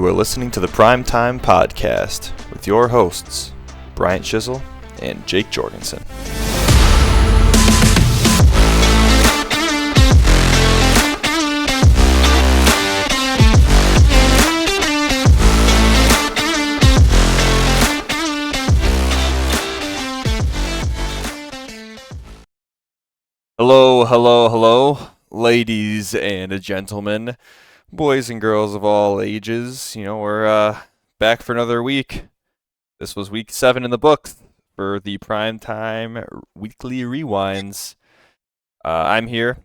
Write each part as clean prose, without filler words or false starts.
You are listening to the Primetime Podcast with your hosts, Bryant Shizzle and Jake Jorgensen. Hello, ladies and gentlemen, boys and girls of all ages. We're back for another week. This was week 7 in the books for the Primetime Weekly Rewinds. I'm here,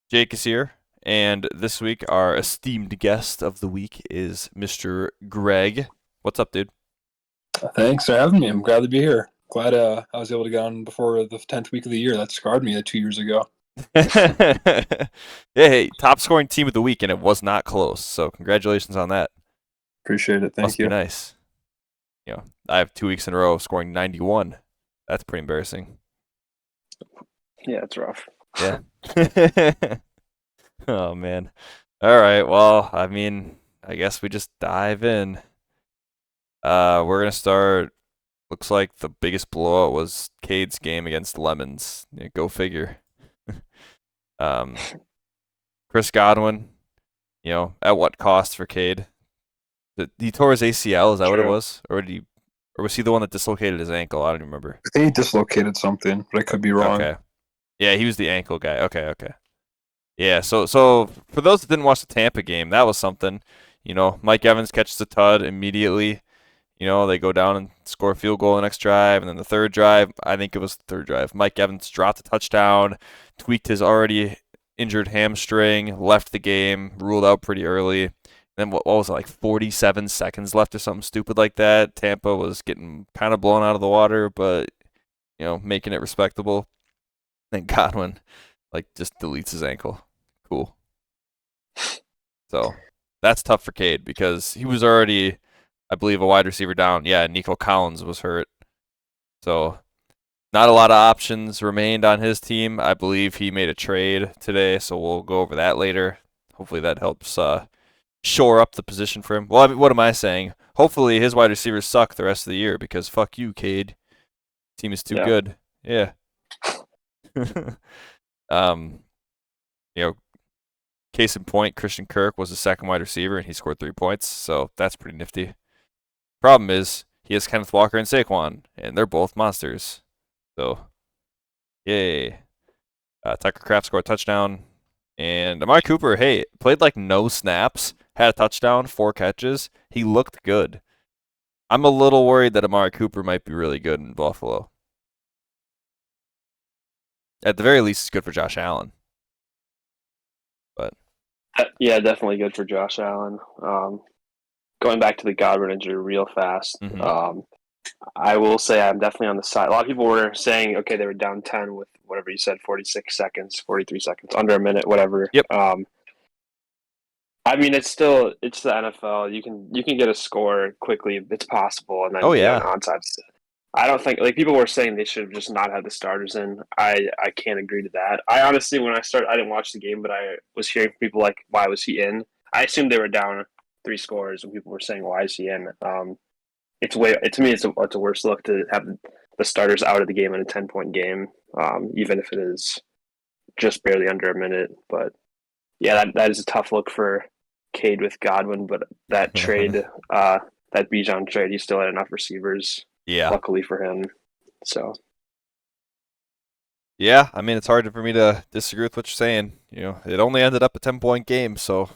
Jake is here, and this week our esteemed guest of the week is Mr. Greg. What's up, dude? Thanks for having me. I'm glad to be here. Glad I was able to get on before the 10th week of the year. That scarred me 2 years ago. Hey, top scoring team of the week, and it was not close. So congratulations on that. Appreciate it. Thank you. Must be nice. I have 2 weeks in a row scoring 91. That's pretty embarrassing. Yeah, it's rough. Yeah. Oh, man. All right. Well, I guess we just dive in. We're going to start. Looks like the biggest blowout was Cade's game against Lemons. Yeah, go figure. Chris Godwin, at what cost for Cade? He tore his ACL, is that what it was? Or was he the one that dislocated his ankle? I don't even remember. I think he dislocated something, but I could be wrong. Okay. Yeah, he was the ankle guy. Okay. Yeah, so for those that didn't watch the Tampa game, that was something. Mike Evans catches a tud immediately. They go down and score a field goal the next drive, and then the third drive, I think it was the third drive, Mike Evans dropped a touchdown, tweaked his already injured hamstring, left the game, ruled out pretty early. And then what was it, like 47 seconds left or something stupid like that? Tampa was getting kind of blown out of the water, but, making it respectable. Then Godwin, just deletes his ankle. Cool. So that's tough for Cade because he was already, I believe, a wide receiver down. Yeah, Nico Collins was hurt. So not a lot of options remained on his team. I believe he made a trade today, so we'll go over that later. Hopefully that helps shore up the position for him. Well, what am I saying? Hopefully his wide receivers suck the rest of the year because fuck you, Cade. Team is too good. Yeah. Case in point, Christian Kirk was the second wide receiver and he scored 3 points, so that's pretty nifty. Problem is, he has Kenneth Walker and Saquon, and they're both monsters. So, yay. Tucker Kraft scored a touchdown. And Amari Cooper, played no snaps, had a touchdown, 4 catches. He looked good. I'm a little worried that Amari Cooper might be really good in Buffalo. At the very least, it's good for Josh Allen. But yeah, definitely good for Josh Allen. Going back to the Godwin injury real fast, I will say I'm definitely on the side. A lot of people were saying, okay, they were down 10 with whatever you said, 46 seconds, 43 seconds, under a minute, whatever. Yep. It's the NFL. You can get a score quickly if it's possible, and then onside. I don't think people were saying they should have just not had the starters in. I can't agree to that. I honestly, when I didn't watch the game, but I was hearing from people why was he in? I assumed they were down 3 scores, and people were saying, why is he in? To me, it's a worse look to have the starters out of the game in a 10-point game, even if it is just barely under a minute. But yeah, that is a tough look for Cade with Godwin. But that trade, that Bijan trade, he still had enough receivers. Yeah. Luckily for him. So. Yeah, it's hard for me to disagree with what you're saying. It only ended up a 10-point game, so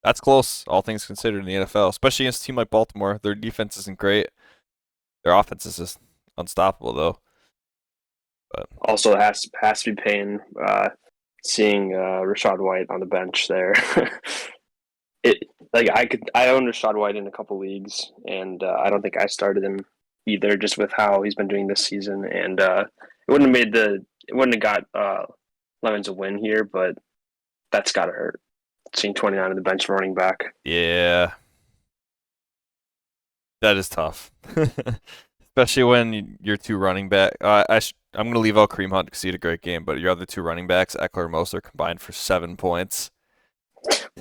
that's close, all things considered in the NFL, especially against a team like Baltimore. Their defense isn't great. Their offense is just unstoppable, though. But also, it has to be pain seeing Rachaad White on the bench there. I own Rachaad White in a couple leagues, and I don't think I started him either, just with how he's been doing this season. And it wouldn't have got Lemons a win here, but that's got to hurt. Seeing 29 on the bench running back. Yeah. That is tough. Especially when your 2 running back. I'm going to leave out Kareem Hunt because he had a great game, but your other 2 running backs, Eckler and Mostert, combined for 7 points.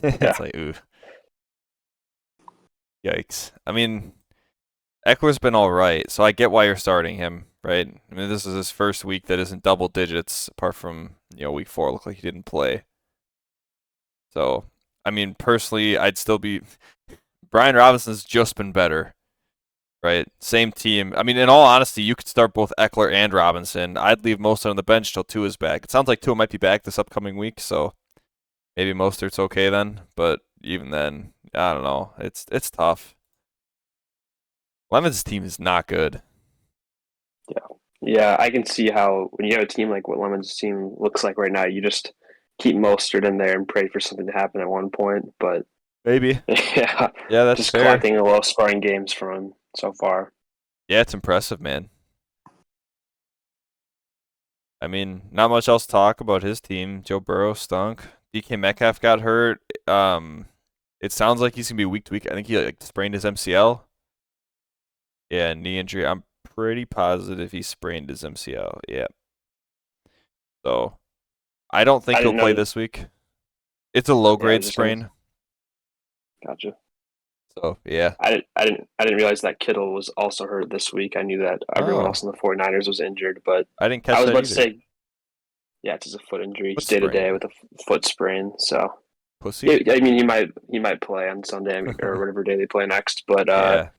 It's ooh. Yikes. I mean, Eckler's been all right, so I get why you're starting him, right? I mean, this is his first week that isn't double digits, apart from week 4 looked like he didn't play. So, I mean, personally, I'd still be. Brian Robinson's just been better, right? Same team. I mean, in all honesty, you could start both Eckler and Robinson. I'd leave Mostert on the bench till Tua is back. It sounds like Tua might be back this upcoming week, so maybe Mostert's okay then. But even then, I don't know. It's tough. Lemon's team is not good. Yeah, I can see how when you have a team like what Lemon's team looks like right now, you just keep Mostert in there and pray for something to happen at one point. But maybe, yeah, that's just fair. collecting the low scoring games from him so far. Yeah, it's impressive, man. I mean, not much else to talk about his team. Joe Burrow stunk. DK Metcalf got hurt. It sounds like he's gonna be week to week. I think he sprained his MCL. Yeah, knee injury. I'm pretty positive he sprained his MCL. Yeah. So, I don't think he'll play this week. It's a low grade sprain. Gotcha. So yeah. I didn't realize that Kittle was also hurt this week. I knew that everyone else in the 49ers was injured, but I didn't catch that. I was about either. to say, yeah, it's just a foot injury. He's day to day with a foot sprain. So, pussy. I mean, he might play on Sunday or whatever day they play next. But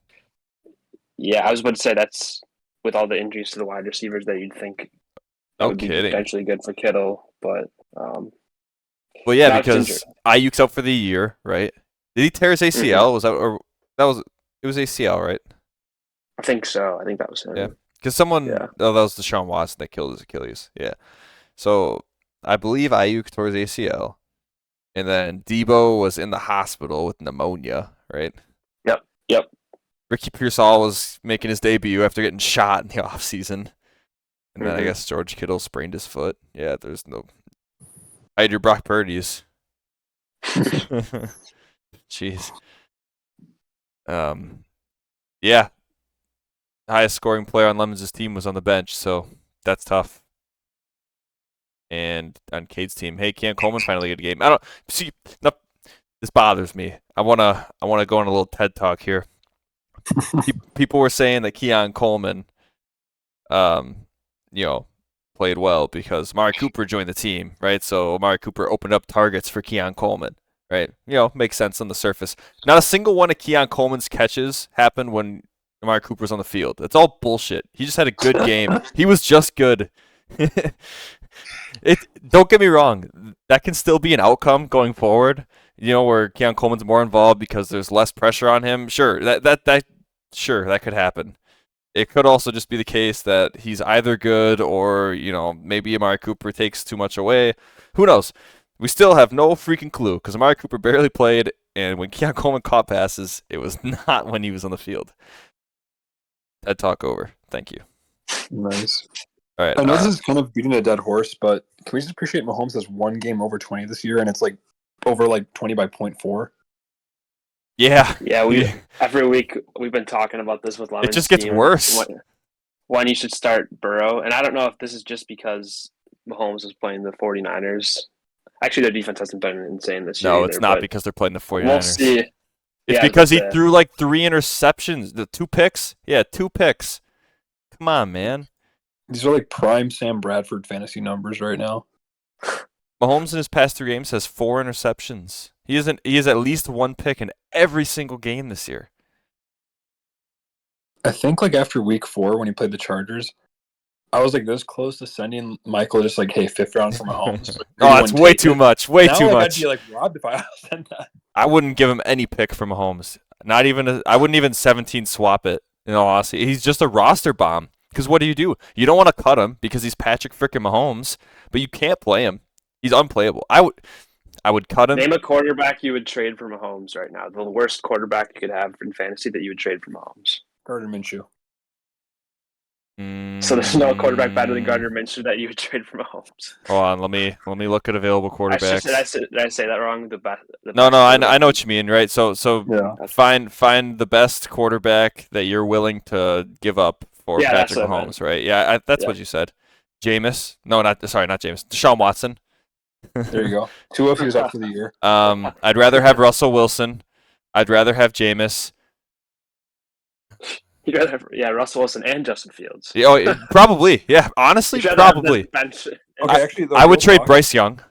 yeah, I was about to say that's with all the injuries to the wide receivers that you'd think that would be potentially good for Kittle, but well, yeah, because Ayuk's out for the year, right? Did he tear his ACL? Mm-hmm. It was ACL, right? I think so. I think that was him. Yeah, because that was Deshaun Watson that killed his Achilles. Yeah, so I believe Ayuk tore his ACL, and then Debo was in the hospital with pneumonia, right? Yep. Ricky Pearsall was making his debut after getting shot in the offseason. And then I guess George Kittle sprained his foot. Yeah, there's no. I had your Brock Purdy's. Jeez. Yeah. Highest scoring player on Lemons' team was on the bench, so that's tough. And on Cade's team, hey, Keon Coleman finally get a game. I don't see. No, this bothers me. I wanna go on a little TED talk here. People were saying that Keon Coleman, played well because Amari Cooper joined the team, right? So Amari Cooper opened up targets for Keon Coleman, right? Makes sense on the surface. Not a single one of Keon Coleman's catches happened when Amari Cooper's on the field. It's all bullshit. He just had a good game. He was just good. Don't get me wrong. That can still be an outcome going forward. Where Keon Coleman's more involved because there's less pressure on him. Sure, that could happen. It could also just be the case that he's either good or, maybe Amari Cooper takes too much away. Who knows? We still have no freaking clue because Amari Cooper barely played, and when Keon Coleman caught passes, it was not when he was on the field. TED Talk over. Thank you. Nice. All right. I know this is kind of beating a dead horse, but can we just appreciate Mahomes has one game over 20 this year, and it's over 20 by 0.4? Yeah. Yeah, every week we've been talking about this with Lemon's. It just gets worse. When you should start Burrow, and I don't know if this is just because Mahomes is playing the 49ers. Actually, their defense hasn't been insane this year. No, it's not because they're playing the 49ers. We'll see. It's because he threw 3 interceptions. The 2 picks? Yeah, 2 picks. Come on, man. These are prime Sam Bradford fantasy numbers right now. Mahomes in his past 3 games has 4 interceptions. He has at least 1 pick in every single game this year. I think after week 4 when he played the Chargers, I was this close to sending Michael just hey, 5th round for Mahomes. Oh, that's way too much. Way too much. I'd be robbed if I sent that. I wouldn't give him any pick for Mahomes. I wouldn't even 17 swap it. In all honesty, he's just a roster bomb. Because what do? You don't want to cut him because he's Patrick frickin' Mahomes, but you can't play him. He's unplayable. I would cut him. Name a quarterback you would trade for Mahomes right now. The worst quarterback you could have in fantasy that you would trade for Mahomes. Gardner Minshew. So there's no quarterback better than Gardner Minshew that you would trade for Mahomes. Hold on, let me look at available quarterbacks. Did I say that wrong? No, I know what you mean, right? So yeah. Find the best quarterback that you're willing to give up for Patrick Mahomes, right? Yeah, that's what you said. Jameis? No, not Jameis. Deshaun Watson. There you go. 2 if he was up for the year. I'd rather have Russell Wilson. I'd rather have Jameis. You'd rather have, Russell Wilson and Justin Fields. Yeah, probably. Yeah, honestly, You'd rather have this probably. bench. Okay, actually, though, I would real trade talk, Bryce Young.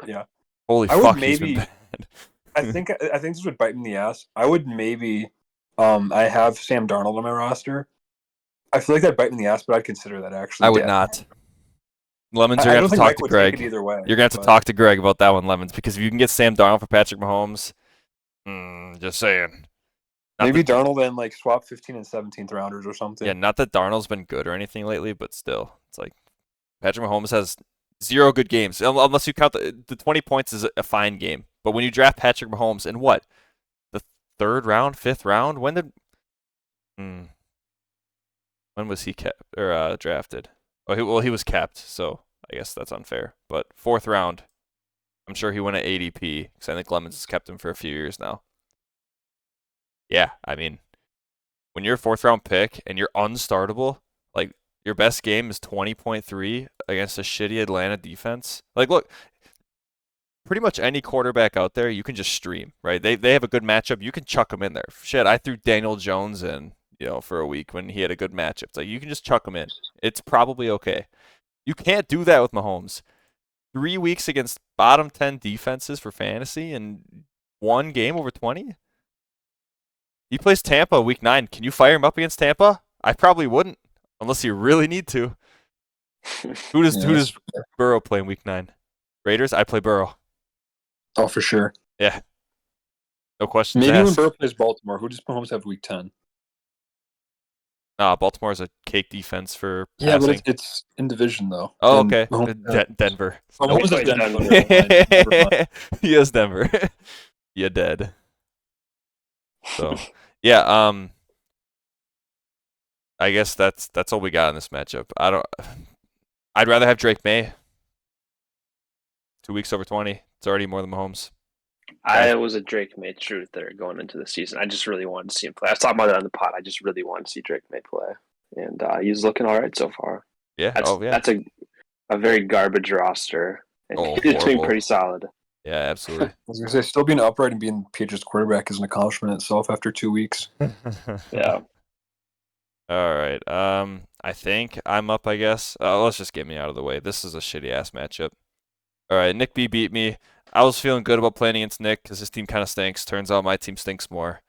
Yeah, Holy I would fuck, he's been maybe. bad. I think this would bite me in the ass. I would maybe. I have Sam Darnold on my roster. I feel like that'd bite me in the ass, but I'd consider that actually. I would not. Lemons, you're I gonna don't have to think talk Mike to would take Greg. it either way. You're gonna have to talk to Greg about that one, Lemons, because if you can get Sam Darnold for Patrick Mahomes, just saying. Maybe Darnold and like swap 15 and 17th rounders or something. Yeah, not that Darnold's been good or anything lately, but still, it's like Patrick Mahomes has 0 good games, unless you count the 20 points is a fine game. But when you draft Patrick Mahomes in what, the 3rd round, 5th round, when was he kept or drafted? Oh, he was kept, so I guess that's unfair. But 4th round, I'm sure he went at ADP because I think Lemons has kept him for a few years now. Yeah, I mean, when you're a 4th round pick and you're unstartable, like your best game is 20.3 against a shitty Atlanta defense. Like, look, pretty much any quarterback out there, you can just stream, right? They have a good matchup. You can chuck them in there. Shit, I threw Daniel Jones in, for a week when he had a good matchup. It's like you can just chuck him in. It's probably okay. You can't do that with Mahomes. 3 weeks against bottom 10 defenses for fantasy and 1 game over 20? He plays Tampa week 9. Can you fire him up against Tampa? I probably wouldn't, unless you really need to. Who does Burrow play in week 9? Raiders? I play Burrow. Oh, for sure. Yeah. No questions Maybe asked. when Burrow plays Baltimore, who does Mahomes have week 10? Baltimore is a cake defense for Yeah, passing. but it's in division, though. Oh, And okay. Mahomes, Denver. Mahomes Nope. has Denver. He has Denver. You're dead. So, yeah, I guess that's all we got in this matchup. I'd rather have Drake May. 2 weeks over 20. It's already more than Mahomes. I was a Drake May truther going into the season. I just really wanted to see him play. I was talking about it on the pod. I just really wanted to see Drake May play, and he's looking all right so far. Yeah. That's a very garbage roster, and he's doing pretty solid. Yeah, absolutely. I was gonna say, still being upright and being Patriots quarterback is an accomplishment itself after 2 weeks. Yeah. All right. I think I'm up. I guess. Let's just get me out of the way. This is a shitty ass matchup. All right, Nick B beat me. I was feeling good about playing against Nick because his team kind of stinks. Turns out my team stinks more.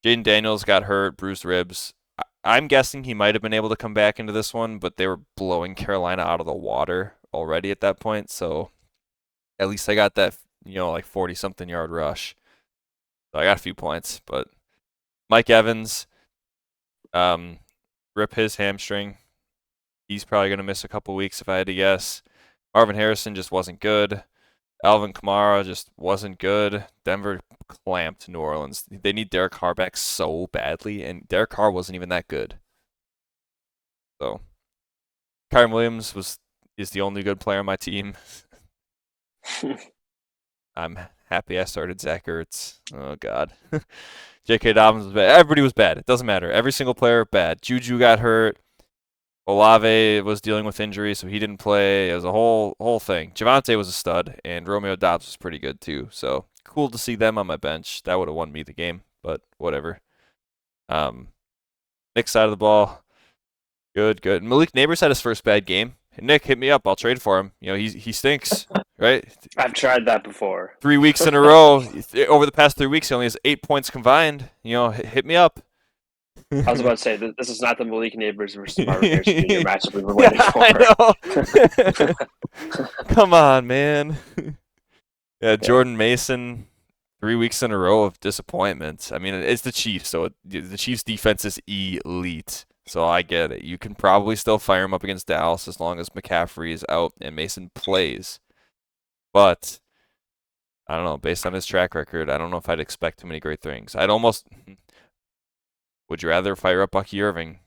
Jaden Daniels got hurt, bruised ribs. I'm guessing he might have been able to come back into this one, but they were blowing Carolina out of the water already at that point. So at least I got that, like 40-something yard rush. So I got a few points. But Mike Evans, rip his hamstring. He's probably going to miss a couple weeks if I had to guess. Marvin Harrison just wasn't good. Alvin Kamara just wasn't good. Denver clamped New Orleans. They need Derek Carr back so badly, and Derek Carr wasn't even that good. So, Kyren Williams is the only good player on my team. I'm happy I started Zach Ertz. Oh, God. J.K. Dobbins was bad. Everybody was bad. It doesn't matter. Every single player, bad. Juju got hurt. Olave was dealing with injury, so he didn't play. It was a whole thing. Javonte was a stud, and Romeo Doubs was pretty good too. So cool to see them on my bench. That would have won me the game, but whatever. Nick's side of the ball, good. Malik Neighbors had his first bad game. Nick, hit me up. I'll trade for him. He stinks, right? I've tried that before. 3 weeks in a row. Over the past 3 weeks, he only has 8 points combined. Hit me up. I was about to say this is not the Malik Neighbors versus Marvin Harrison Jr. matchup we've been waiting for. I know. Come on, man. Yeah, Jordan Mason, 3 weeks in a row of disappointment. I mean, it's the Chiefs, so the Chiefs' defense is elite. So I get it. You can probably still fire him up against Dallas as long as McCaffrey is out and Mason plays. But I don't know. Based on his track record, I don't know if I'd expect too many great things. Would you rather fire up Bucky Irving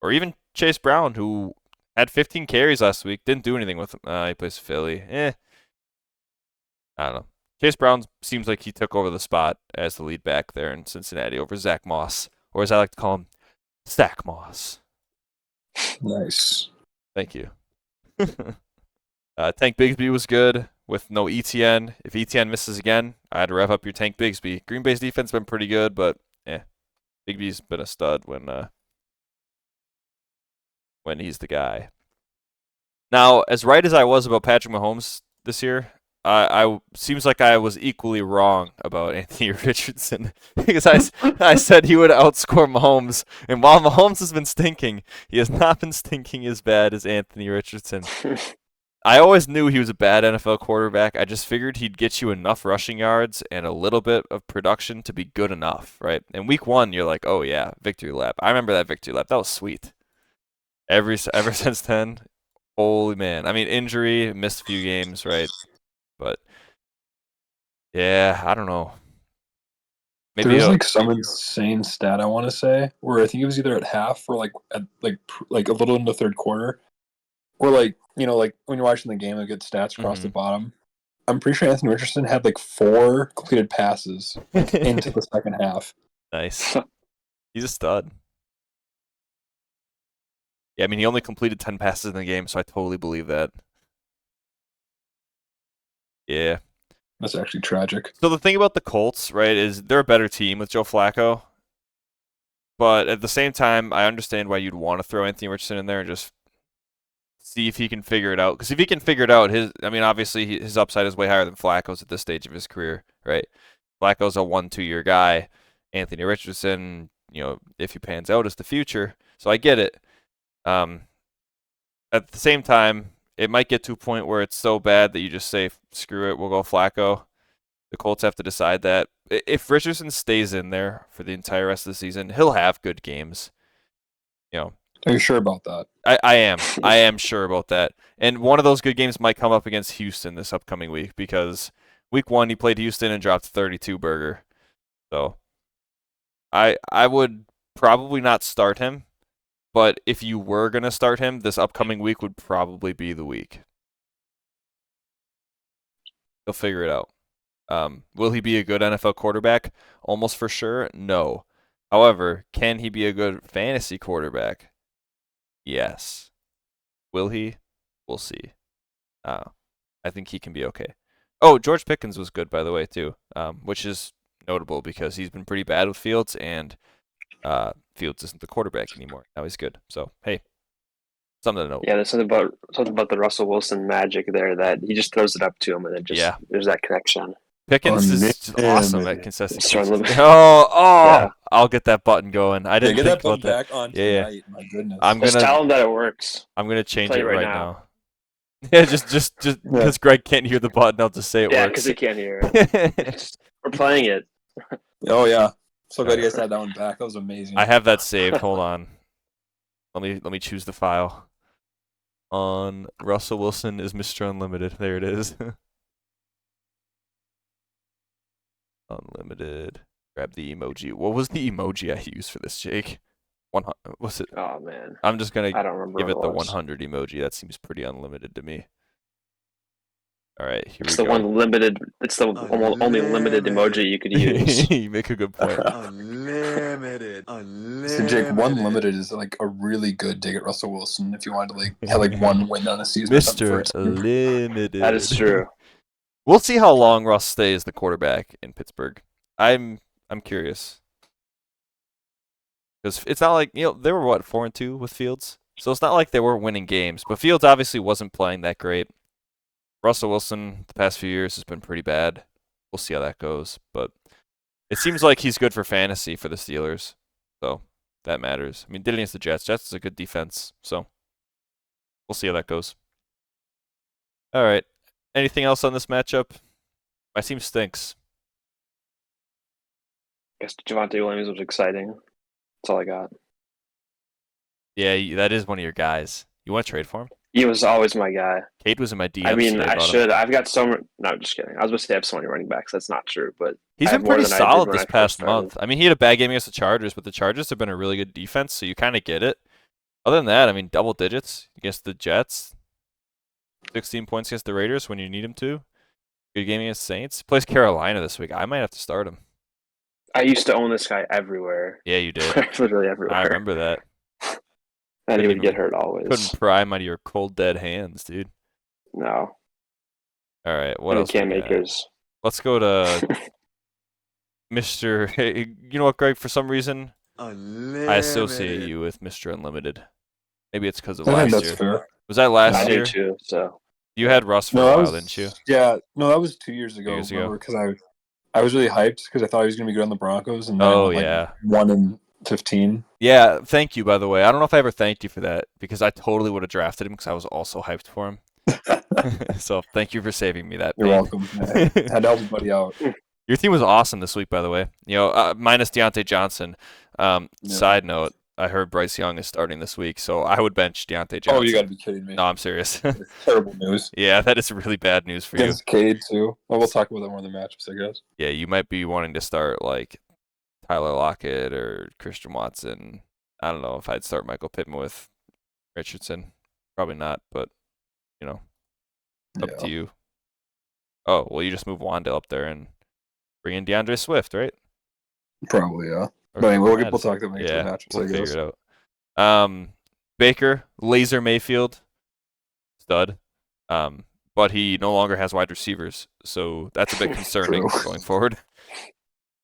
or even Chase Brown, who had 15 carries last week, didn't do anything with him? He plays Philly. I don't know. Chase Brown seems like he took over the spot as the lead back there in Cincinnati over Zach Moss, or as I like to call him, Zach Moss. Nice. Thank you. Tank Bigsby was good with no ETN. If ETN misses again, I'd rev up your Tank Bigsby. Green Bay's defense has been pretty good, but Big B's been a stud when he's the guy. Now, as right as I was about Patrick Mahomes this year, I seems like I was equally wrong about Anthony Richardson because I said he would outscore Mahomes, and while Mahomes has been stinking, he has not been stinking as bad as Anthony Richardson. I always knew he was a bad NFL quarterback. I just figured he'd get you enough rushing yards and a little bit of production to be good enough, right? In week 1, you're like, oh yeah, victory lap. I remember that victory lap. That was sweet. Ever since then, holy man. I mean, injury, missed a few games, right? But yeah, I don't know. Maybe there was like some insane stat I want to say where I think it was either at half or like at like a little in the third quarter, where like like when you're watching the game, it gets stats across the bottom. I'm pretty sure Anthony Richardson had like 4 completed passes into the second half. Nice. He's a stud. Yeah, I mean, he only completed 10 passes in the game, so I totally believe that. Yeah. That's actually tragic. So the thing about the Colts, right, is they're a better team with Joe Flacco. But at the same time, I understand why you'd want to throw Anthony Richardson in there and just see if he can figure it out. Because if he can figure it out, obviously his upside is way higher than Flacco's at this stage of his career, right? Flacco's a 1-2 year guy. Anthony Richardson, if he pans out, is the future. So I get it. At the same time, it might get to a point where it's so bad that you just say, screw it, we'll go Flacco. The Colts have to decide that. If Richardson stays in there for the entire rest of the season, he'll have good games. Are you sure about that? I am. I am sure about that. And one of those good games might come up against Houston this upcoming week because week 1 he played Houston and dropped 32 burger. So I would probably not start him. But if you were going to start him, this upcoming week would probably be the week. He'll figure it out. Will he be a good NFL quarterback? Almost for sure, no. However, can he be a good fantasy quarterback? Yes. Will he? We'll see. I think he can be okay. Oh, George Pickens was good, by the way, too, which is notable because he's been pretty bad with Fields, and Fields isn't the quarterback anymore. Now he's good. So, hey, something to know. Yeah, there's something about the Russell Wilson magic there that he just throws it up to him, and it just there's that connection. Pickens is just awesome at consistency. Yeah. I'll get that button going. I didn't get think that button about that. back on tonight. My goodness. Just tell him that it works. I'm gonna change it right now. Yeah, just because Greg can't hear the button, I'll just say it works. Yeah, because he can't hear it. We're playing it. Oh yeah. So glad you guys had that one back. That was amazing. I have that saved. Hold on. Let me choose the file. On Russell Wilson is Mr. Unlimited. There it is. Unlimited. Grab the emoji. What was the emoji I used for this, Jake? Was it? Oh man. I'm just gonna I don't remember give it the 100 emoji. That seems pretty unlimited to me. All right, here we go. It's the only limited emoji you could use. You make a good point. Unlimited. So Jake, one limited is like a really good dig at Russell Wilson if you wanted to have like one win on a season. Mr. Limited. That is true. We'll see how long Russ stays the quarterback in Pittsburgh. I'm curious. Because it's not like, they were 4-2 with Fields. So it's not like they were winning games. But Fields obviously wasn't playing that great. Russell Wilson the past few years has been pretty bad. We'll see how that goes. But it seems like he's good for fantasy for the Steelers. So that matters. I mean, did it against the Jets. Jets is a good defense. So we'll see how that goes. All right. Anything else on this matchup? My team stinks. I guess Javonte Williams was exciting. That's all I got. Yeah, that is one of your guys. You want to trade for him? He was always my guy. Kate was in my DMs. I mean, today I should. I've got so many. No, I'm just kidding. I was going to say I have so many running backs. That's not true, but he's been pretty solid this past month. I mean, he had a bad game against the Chargers, but the Chargers have been a really good defense, so you kind of get it. Other than that, I mean, double digits against the Jets, 16 points against the Raiders when you need him to. Good game against Saints. He plays Carolina this week. I might have to start him. I used to own this guy everywhere. Yeah, you did. Literally everywhere. I remember that. And he would get hurt always. Couldn't pry him out of your cold, dead hands, dude. No. All right, what else? Cam Akers. Let's go to Mr. Hey, you know what, Greg? For some reason, I associate you with Mr. Unlimited. Maybe it's because of I think last that's year. fair. Was that last I year? do too. So You had Russ for a while, didn't you? Yeah, no, that was 2 years ago. 2 years ago. Because I was really hyped because I thought he was going to be good on the Broncos, and then I went like 1-15. Yeah, thank you, by the way. I don't know if I ever thanked you for that because I totally would have drafted him because I was also hyped for him. So thank you for saving me that. You're welcome. I had to help everybody out. Your team was awesome this week, by the way. Minus Deontay Johnson. Side note, I heard Bryce Young is starting this week, so I would bench Deontay Johnson. Oh, you got to be kidding me. No, I'm serious. Terrible news. Yeah, that is really bad news for Against Cade, too. Well, we'll talk about that more in the matchups, I guess. Yeah, you might be wanting to start, like, Tyler Lockett or Christian Watson. I don't know if I'd start Michael Pittman with Richardson. Probably not, but, up to you. Oh, well, you just move Wandale up there and bring in DeAndre Swift, right? Probably, yeah. But anyway, we'll talk about the matchups, we'll I guess. figure it out. Baker, Laser Mayfield, stud. But he no longer has wide receivers, so that's a bit concerning going forward.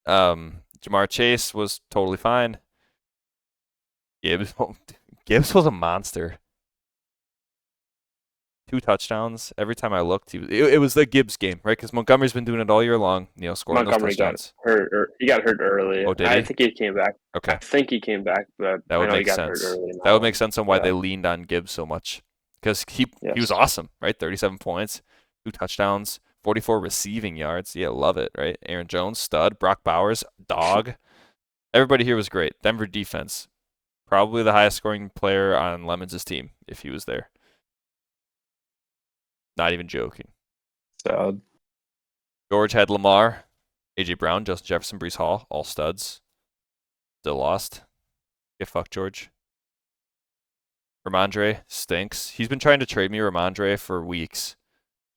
Jamar Chase was totally fine. Gibbs was a monster. 2 touchdowns. Every time I looked, it was the Gibbs game, right? Because Montgomery's been doing it all year long, scoring Montgomery those touchdowns. He got hurt early. Oh, did he? I think he came back. Okay. I think he came back, but that would I know make he got sense. hurt early. That would make sense on why they leaned on Gibbs so much. Because he was awesome, right? 37 points, 2 touchdowns, 44 receiving yards. Yeah, love it, right? Aaron Jones, stud. Brock Bowers, dog. Everybody here was great. Denver defense, probably the highest scoring player on Lemons' team if he was there. Not even joking. Sad. George had Lamar, A.J. Brown, Justin Jefferson, Breece Hall, all studs. Still lost. Get fucked, George. Ramondre stinks. He's been trying to trade me Ramondre for weeks.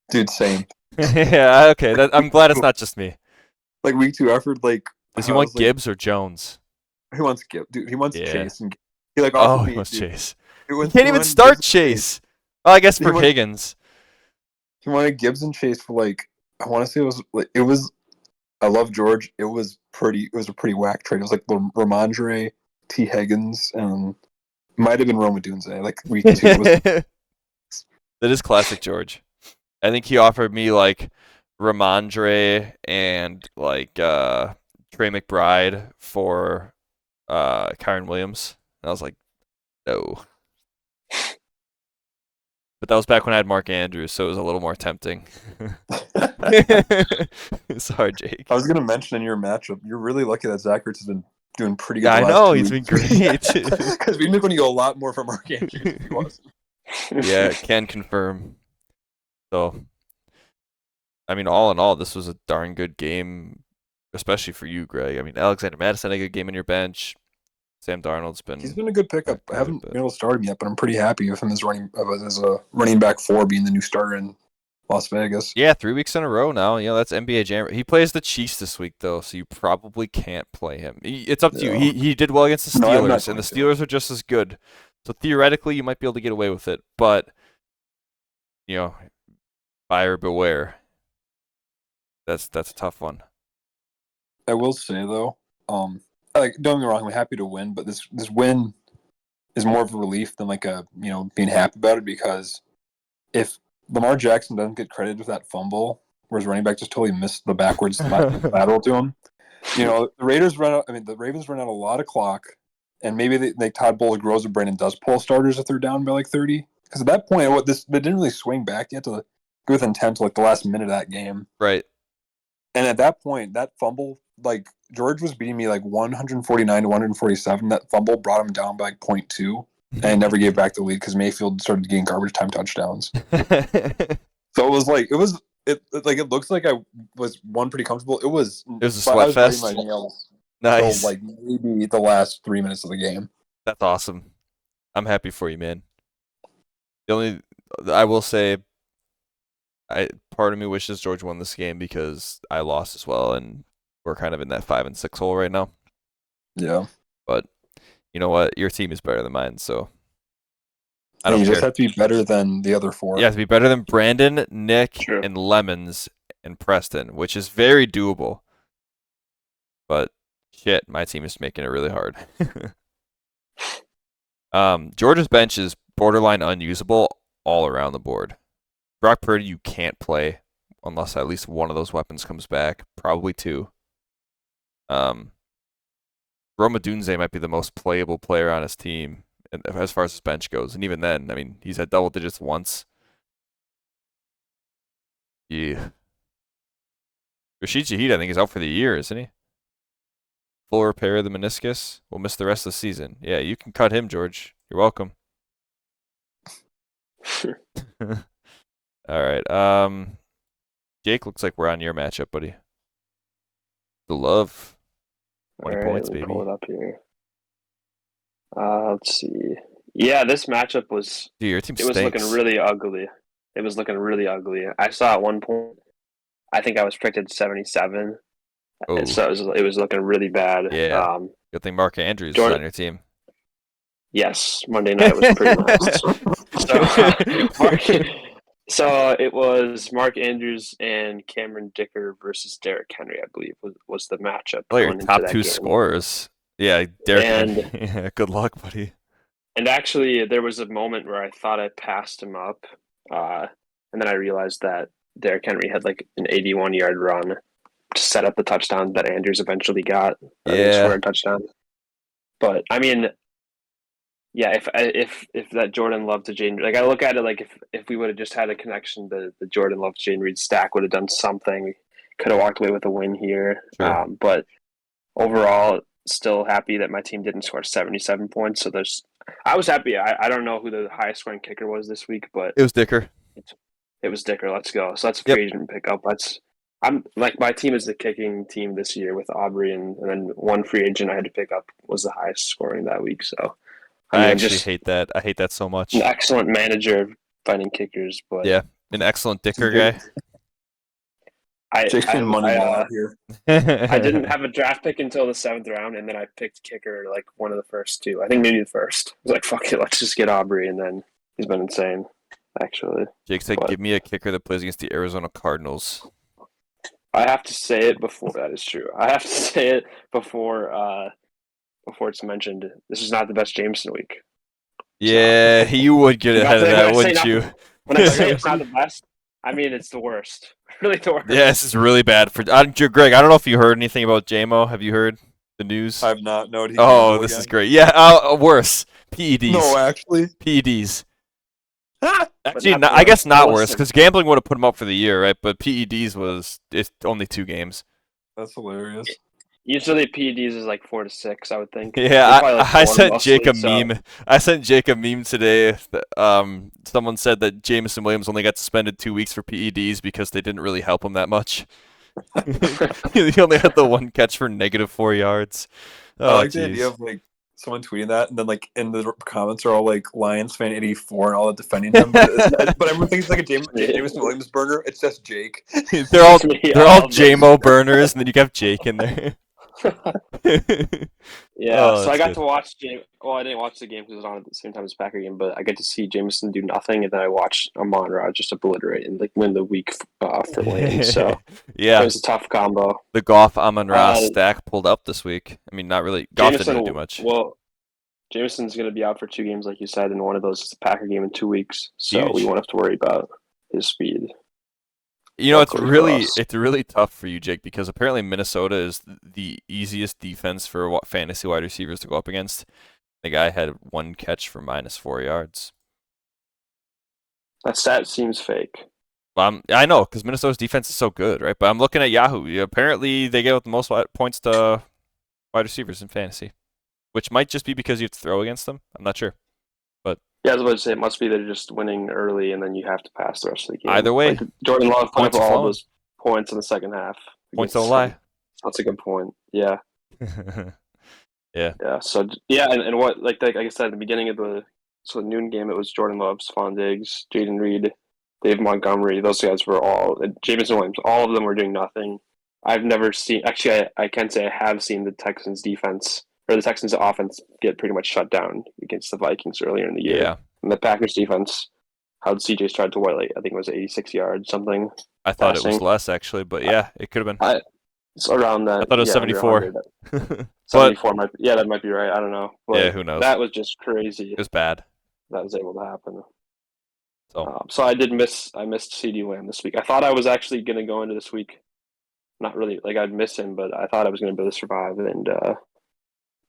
Dude, same. Yeah, okay. I'm glad it's not just me. Like week 2 effort, does he want Gibbs or Jones? He wants Gibbs. Dude, he wants Chase. And he wants Chase. He can't even start Chase. Well, I guess for Higgins. He wanted Gibbs and Chase for I want to say it was. I love George. It was a pretty whack trade. It was like Ramondre, T. Higgins, and might have been Roma Dunze. Like week 2 was. That is classic George. I think he offered me Ramondre and Trey McBride for Kyron Williams. And I was like, no. But that was back when I had Mark Andrews, so it was a little more tempting. Sorry, Jake. I was going to mention in your matchup, you're really lucky that Zach Ertz has been doing pretty good. Yeah, I know. He's been great. Because we've been going to go a lot more for Mark Andrews if he wasn't. Yeah, can confirm. So, I mean, all in all, this was a darn good game, especially for you, Greg. I mean, Alexander Madison had a good game in your bench. Sam Darnold's been. He's been a good pickup. I haven't been able to start him yet, but I'm pretty happy with him as a running back 4 being the new starter in Las Vegas. Yeah, 3 weeks in a row now. That's NBA Jam. He plays the Chiefs this week, though, so you probably can't play him. It's up to you. He did well against the Steelers, and the Steelers are just as good. So theoretically, you might be able to get away with it, but buyer beware. That's a tough one. I will say though, don't get me wrong, I'm happy to win, but this win is more of a relief than being happy about it, because if Lamar Jackson doesn't get credited with that fumble, whereas running back just totally missed the backwards lateral to him, the Ravens run out a lot of clock, and maybe Todd Bowles grows a brain and does pull starters if they're down by 30. Because at that point, they didn't really swing back yet to go with intent to the last minute of that game. Right. And at that point, that fumble, George was beating me 149 to 147. That fumble brought him down by 0.2, and I never gave back the lead because Mayfield started getting garbage time touchdowns. So it was it looks like I was pretty comfortable. It was a sweat fest. Nice. So, maybe the last 3 minutes of the game. That's awesome. I'm happy for you, man. I will say, part of me wishes George won this game because I lost as well, and we're kind of in that 5 and 6 hole right now. Yeah. But you know what? Your team is better than mine, so I don't care. You just have to be better than the other 4. You have to be better than Brandon, Nick, and Lemons and Preston, which is very doable. But Shit, my team is making it really hard. Georgia's bench is borderline unusable all around the board. Brock Purdy, you can't play unless at least one of those weapons comes back. Probably two. Roma Dunze might be the most playable player on his team as far as his bench goes. And even then, I mean, he's had double digits once. Yeah. Rashid Shaheed, I think, is out for the year, isn't he? Full repair of the meniscus. Will miss the rest of the season. Yeah, you can cut him, George. You're welcome. All right. Jake, looks like we're on your matchup, buddy. The love. 20 points, baby. Pull it up here. Let's see. Yeah, this matchup was. Dude, your team It was looking really ugly. It was looking really ugly. I saw at one point. I think I was predicted 77. Oh. So it was looking really bad. Yeah. Good thing Mark Andrews is on your team. Yes, Monday night was pretty nice. So it was Mark Andrews and Cameron Dicker versus Derrick Henry, I believe, was the matchup. Oh, your top two scorers. Yeah, Derrick Henry. Yeah, good luck, buddy. And actually, there was a moment where I thought I passed him up, and then I realized that Derrick Henry had like an 81-yard run to set up the touchdown that Andrews eventually got. Scored a touchdown. But I mean, yeah, if that Jordan Love to Jane, like I look at it like if we would have just had a connection, the Jordan Love to Jane Reed stack would have done something. We could have walked away with a win here. Sure. But overall, still happy that my team didn't score 77 points. So I was happy. I don't know who the highest scoring kicker was this week, but it was Dicker. It was Dicker. Let's go. So that's a free agent pickup. I'm like, my team is the kicking team this year with Aubrey, and then one free agent I had to pick up was the highest scoring that week. So I actually hate that. I hate that so much. An excellent manager finding kickers, but yeah, an excellent Dicker guy. I didn't have a draft pick until the 7th round, and then I picked kicker like one of the first two. I think maybe the first. I was like, fuck it, let's just get Aubrey, and then he's been insane, actually. Jake said, give me a kicker that plays against the Arizona Cardinals. I have to say it before that is true. I have to say it before it's mentioned. This is not the best Jameson week. Yeah, you would get ahead of that, wouldn't you? When I say it's not the best, I mean it's the worst. Really the worst. Yeah, this is really bad for Greg. I don't know if you heard anything about JMO. Have you heard the news? I have not. No. Oh, this is great. Yeah, worse. PEDs. No, actually. PEDs. Actually, I guess not worse, because gambling would have put him up for the year, right? But PEDs it's only 2 games. That's hilarious. Usually PEDs is like 4 to 6, I would think. Yeah, I sent Jake a meme. I sent Jake a meme today. Someone said that Jameson Williams only got suspended 2 weeks for PEDs because they didn't really help him that much. He only had the one catch for -4 yards. I like the idea of like someone tweeting that, and then like in the comments are all like Lions fan 84 and all that defending him. But everyone thinks it's like a Jameson Williams burner. It's just Jake. They're all JMO burners, and then you have Jake in there. Yeah, so I got to watch I didn't watch the game because it was on at the same time as Packer game, but I get to see Jameson do nothing, and then I watched Amon-Ra just obliterate and like win the week for Lane. So yeah, it was a tough combo. The Goff Amon-Ra stack pulled up this week. I mean, not really. Goff didn't do much. Well, Jameson's going to be out for 2 games, like you said, and one of those is the Packer game in 2 weeks. So we won't have to worry about his speed. You know, it's really tough for you, Jake, because apparently Minnesota is the easiest defense for fantasy wide receivers to go up against. The guy had 1 catch for -4 yards. That stat seems fake. I know, because Minnesota's defense is so good, right? But I'm looking at Yahoo. Apparently, they give the most points to wide receivers in fantasy, which might just be because you have to throw against them. I'm not sure. Yeah, I was about to say, it must be they're just winning early, and then you have to pass the rest of the game. Either way. Like Jordan Love put up all those points in the second half. Points don't lie. That's a good point. Yeah. Yeah. Yeah. So, yeah, and what, like I said, at the beginning of the noon game, it was Jordan Love, Stephon Diggs, Jaden Reed, Dave Montgomery. Those guys were Jameson Williams. All of them were doing nothing. I've never seen – actually, I can say I have seen the Texans defense – or the Texans offense get pretty much shut down against the Vikings earlier in the year. Yeah. And the Packers defense, how'd CJ Stroud to I think it was 86 yards, something. I thought it was less, actually, but yeah, it could have been. It's around that. I thought it was 74. 74 might. That might be right. I don't know. But yeah, who knows? That was just crazy. It was bad. That was able to happen. So I missed CD Lamb this week. I thought I was actually going to go into this week. Not really, like I'd miss him, but I thought I was going to be able to survive and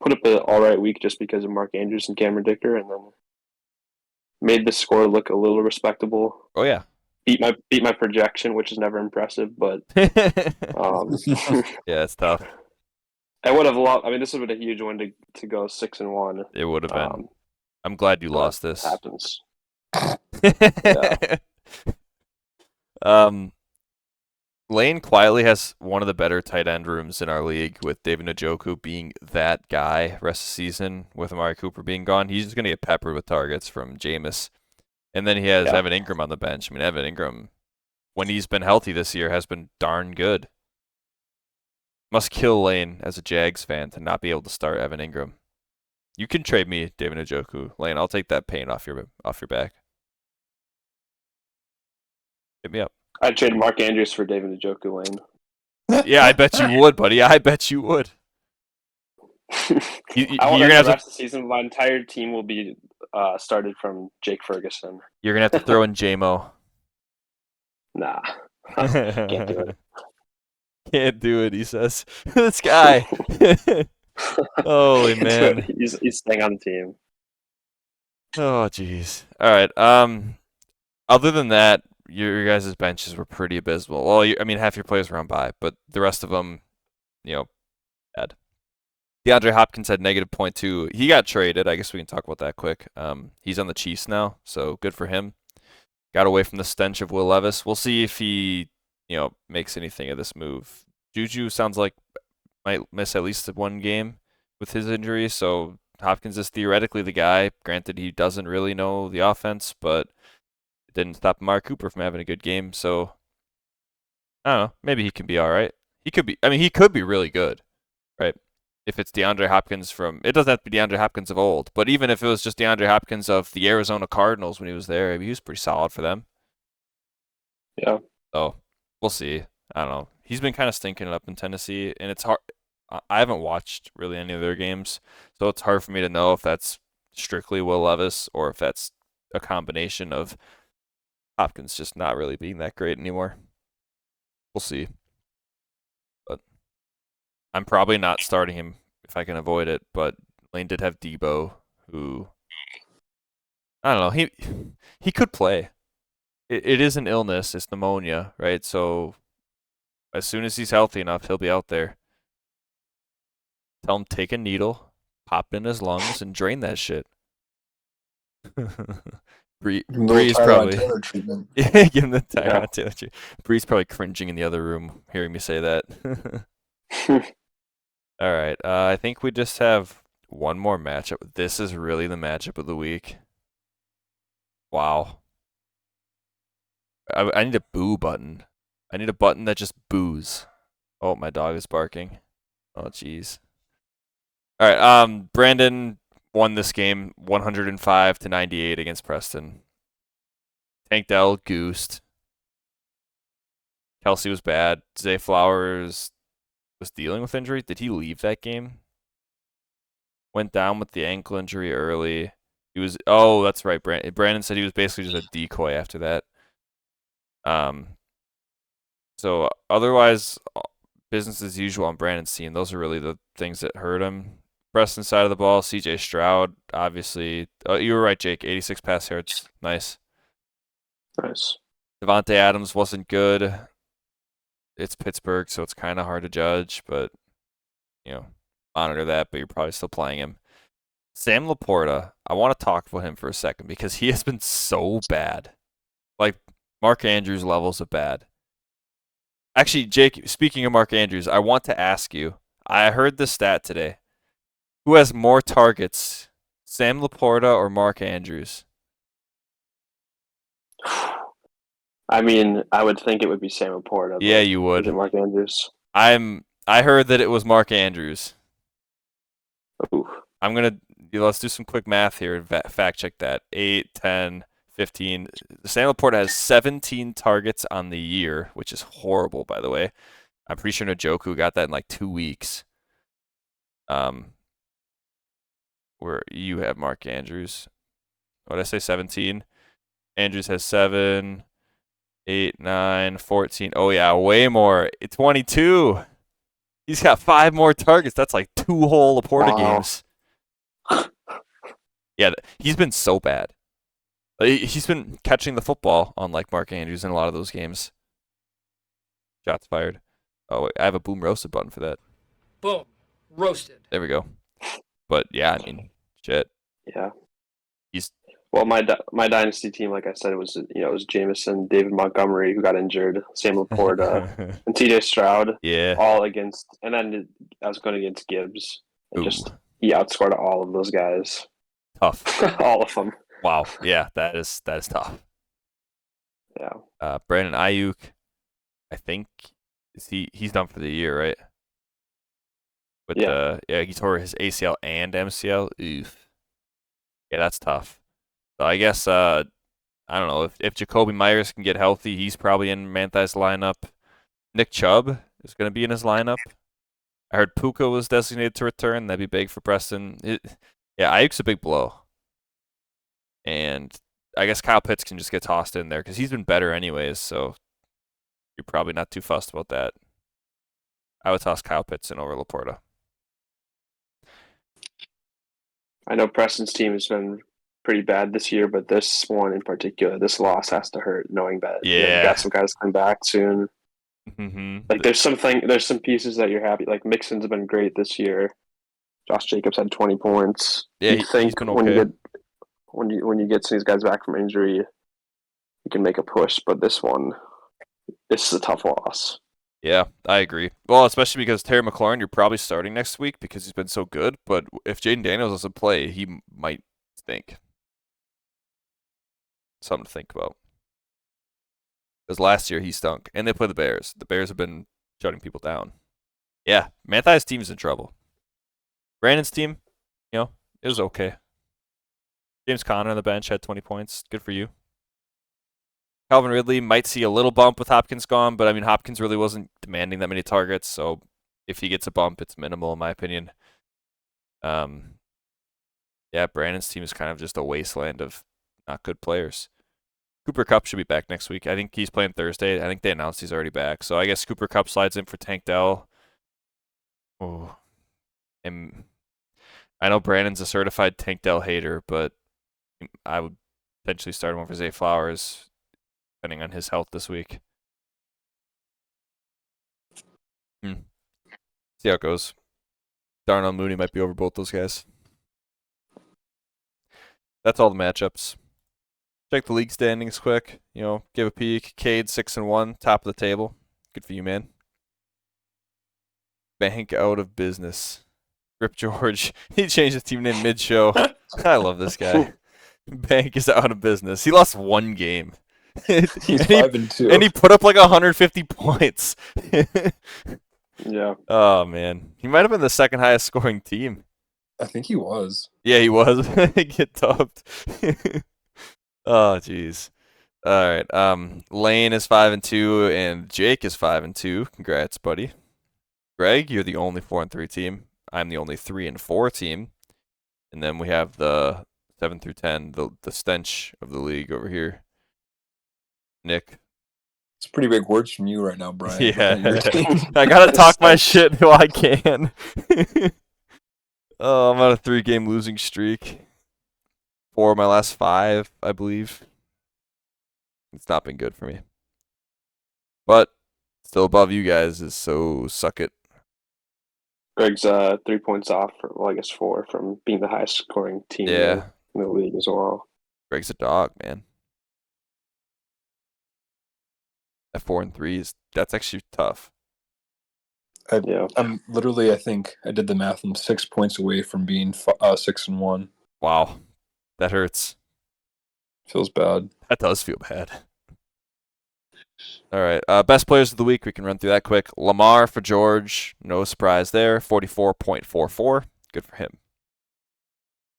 put up an all right week just because of Mark Andrews and Cameron Dicker, and then made the score look a little respectable. Oh yeah, beat my projection, which is never impressive, but yeah, it's tough. I would have loved. I mean, this would have been a huge win to go 6-1. It would have been. I'm glad you lost this. Happens. Yeah. Lane quietly has one of the better tight end rooms in our league, with David Njoku being that guy rest of the season, with Amari Cooper being gone. He's just going to get peppered with targets from Jameis. And then he has Evan Ingram on the bench. I mean, Evan Ingram, when he's been healthy this year, has been darn good. Must kill Lane as a Jags fan to not be able to start Evan Ingram. You can trade me David Njoku, Lane. I'll take that pain off your back. Hit me up. I'd trade Mark Andrews for David Njoku, Lane. Yeah, I bet you would, buddy. I bet you would. You're gonna have the rest of the season. My entire team will be started from Jake Ferguson. You're gonna have to throw in JMO. Nah, can't do it. Can't do it. He says, "This guy." Holy man, he's staying on the team. Oh jeez. All right. Other than that, your guys' benches were pretty abysmal. Well, I mean, half your players were on bye, but the rest of them, bad. DeAndre Hopkins had -0.2. He got traded. I guess we can talk about that quick. He's on the Chiefs now, so good for him. Got away from the stench of Will Levis. We'll see if he, makes anything of this move. Juju sounds like might miss at least one game with his injury, so Hopkins is theoretically the guy. Granted, he doesn't really know the offense, but it didn't stop Amari Cooper from having a good game. So I don't know. Maybe he can be all right. He could be. I mean, he could be really good, right? If it's DeAndre Hopkins it doesn't have to be DeAndre Hopkins of old, but even if it was just DeAndre Hopkins of the Arizona Cardinals when he was there, he was pretty solid for them. Yeah. So we'll see. I don't know. He's been kind of stinking it up in Tennessee, and it's hard. I haven't watched really any of their games, so it's hard for me to know if that's strictly Will Levis or if that's a combination of Hopkins just not really being that great anymore. We'll see. But I'm probably not starting him if I can avoid it, but Lane did have Debo, who, I don't know, he could play. It is an illness. It's pneumonia, right? So as soon as he's healthy enough, he'll be out there. Tell him take a needle, pop it in his lungs, and drain that shit. Bree's probably yeah, give him the Tyrod Taylor treatment. Bree's probably cringing in the other room hearing me say that. All right, I think we just have one more matchup. This is really the matchup of the week. Wow. I need a boo button. I need a button that just boos. Oh, my dog is barking. Oh, jeez. All right, Brandon won this game 105-98 against Preston. Tank Dell goosed. Kelsey was bad. Zay Flowers was dealing with injury. Did he leave that game? Went down with the ankle injury early. He was. Oh, that's right. Brandon said he was basically just a decoy after that. So otherwise, business as usual on Brandon's team. Those are really the things that hurt him. Preston side of the ball, C.J. Stroud, obviously. You were right, Jake. 86 pass yards. Nice. Nice. Devontae Adams wasn't good. It's Pittsburgh, so it's kind of hard to judge, but, monitor that, but you're probably still playing him. Sam Laporta, I want to talk about him for a second because he has been so bad. Like, Mark Andrews levels of bad. Actually, Jake, speaking of Mark Andrews, I want to ask you, I heard this stat today. Who has more targets, Sam Laporta or Mark Andrews? I mean, I would think it would be Sam Laporta. Yeah, you would. Is it Mark Andrews? I heard that it was Mark Andrews. Ooh. Let's do some quick math here and fact check that. 8, 10, 15. Sam Laporta has 17 targets on the year, which is horrible, by the way. I'm pretty sure Njoku got that in like 2 weeks. Where you have Mark Andrews. What did I say? 17. Andrews has 7, 8, 9, 14. Oh yeah, way more. It's 22. He's got 5 more targets. That's like 2 whole Laporta games. Yeah, he's been so bad. He's been catching the football, unlike Mark Andrews in a lot of those games. Shots fired. Oh, wait, I have a boom roasted button for that. Boom. Roasted. There we go. But yeah, I mean, shit. Yeah. He's well, my dynasty team, like I said, it was Jameson, David Montgomery, who got injured, Sam Laporta, and T.J. Stroud. Yeah. All against, and then I was going against Gibbs, and he outscored all of those guys. Tough. All of them. Wow. Yeah, that is tough. Yeah. Brandon Ayuk, I think he's done for the year, right? But yeah, he tore his ACL and MCL. Oof. Yeah, that's tough. So I guess I don't know if Jacoby Myers can get healthy, he's probably in Manthai's lineup. Nick Chubb is going to be in his lineup. I heard Puka was designated to return. That'd be big for Preston. Yeah, Ayuk's a big blow. And I guess Kyle Pitts can just get tossed in there because he's been better anyways, so you're probably not too fussed about that. I would toss Kyle Pitts in over Laporta. I know Preston's team has been pretty bad this year, but this one in particular, this loss has to hurt, knowing that you got some guys coming back soon. Mm-hmm. Like there's some pieces that you're happy. Like Mixon's been great this year. Josh Jacobs had 20 points. Yeah, you think he's been okay. when you get some of these guys back from injury, you can make a push. But this is a tough loss. Yeah, I agree. Well, especially because Terry McLaurin, you're probably starting next week because he's been so good. But if Jaden Daniels doesn't play, he might stink. Something to think about. Because last year he stunk, and they play the Bears. The Bears have been shutting people down. Yeah, Manthai's team's in trouble. Brandon's team, it was okay. James Conner on the bench had 20 points. Good for you. Calvin Ridley might see a little bump with Hopkins gone, but I mean Hopkins really wasn't demanding that many targets, so if he gets a bump, it's minimal in my opinion. Yeah, Brandon's team is kind of just a wasteland of not good players. Cooper Kupp should be back next week. I think he's playing Thursday. I think they announced he's already back, so I guess Cooper Kupp slides in for Tank Dell. Oh, and I know Brandon's a certified Tank Dell hater, but I would potentially start him over Zay Flowers, depending on his health this week. See how it goes. Darnell Mooney might be over both those guys. That's all the matchups. Check the league standings quick. Give a peek. Cade 6-1, top of the table. Good for you, man. Bank out of business. Rip George. He changed his team name mid-show. I love this guy. Bank is out of business. He lost 1 game. He's 5-2. And he put up like 150 points. Yeah. Oh, man. He might have been the second highest scoring team. I think he was. Yeah, he was. Get dubbed. Oh, jeez. All right. Lane is 5-2, and Jake is 5-2. Congrats, buddy. Greg, you're the only 4-3 team. I'm the only 3-4 team. And then we have the 7 through 10, the stench of the league over here. Nick. It's pretty big words from you right now, Brian. Yeah. I gotta talk my shit while I can. Oh, I'm on a 3-game losing streak. 4 of my last 5, I believe. It's not been good for me. But still above you guys, so suck it. Greg's 3 points off, I guess 4 from being the highest scoring team in the league as well. Greg's a dog, man. At 4-3 that's actually tough. I'm literally, I think I did the math. I'm 6 points away from being 6-1. Wow, that hurts. Feels bad. That does feel bad. All right, best players of the week. We can run through that quick. Lamar for George, no surprise there. 44.44, good for him.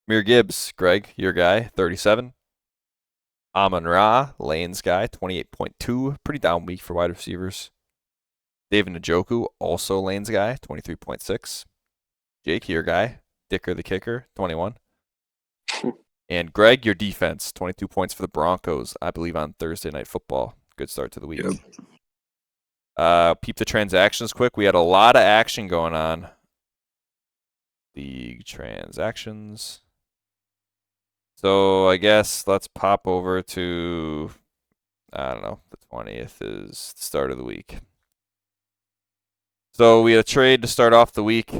Mir Gibbs, Greg, your guy, 37. Amon Ra, Lane's guy, 28.2. Pretty down week for wide receivers. David Njoku, also Lane's guy, 23.6. Jake, your guy, Dicker the kicker, 21. And Greg, your defense, 22 points for the Broncos, I believe on Thursday Night Football. Good start to the week. Yep. Peep the transactions quick. We had a lot of action going on. The transactions. So I guess let's pop over to, I don't know, the 20th is the start of the week. So we had a trade to start off the week.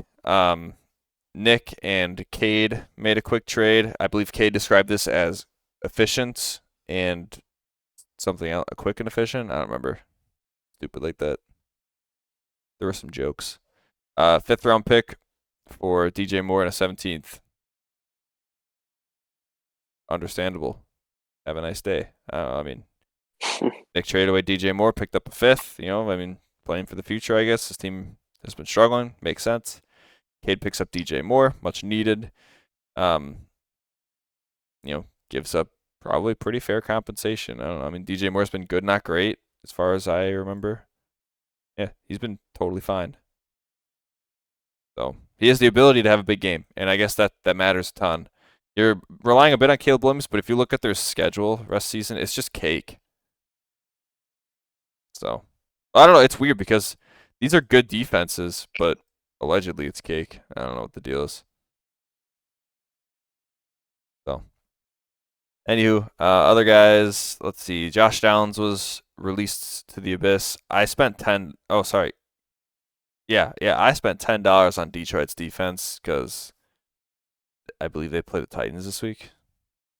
Nick and Cade made a quick trade. I believe Cade described this as efficient and something else, quick and efficient. I don't remember. Stupid like that. There were some jokes. 5th round pick for DJ Moore and a 17th. Understandable. Have a nice day. I mean, Nick traded away DJ Moore, picked up a 5th. You know, I mean, playing for the future, I guess. This team has been struggling. Makes sense. Cade picks up DJ Moore, much needed. You know, gives up probably pretty fair compensation. I don't know. I mean, DJ Moore's been good, not great, as far as I remember. Yeah, he's been totally fine. So he has the ability to have a big game, and I guess that matters a ton. You're relying a bit on Caleb Williams, but if you look at their schedule rest season, it's just cake. So I don't know. It's weird because these are good defenses, but allegedly it's cake. I don't know what the deal is. So, anywho, other guys. Let's see. Josh Downs was released to the abyss. I spent I spent $10 on Detroit's defense because I believe they play the Titans this week.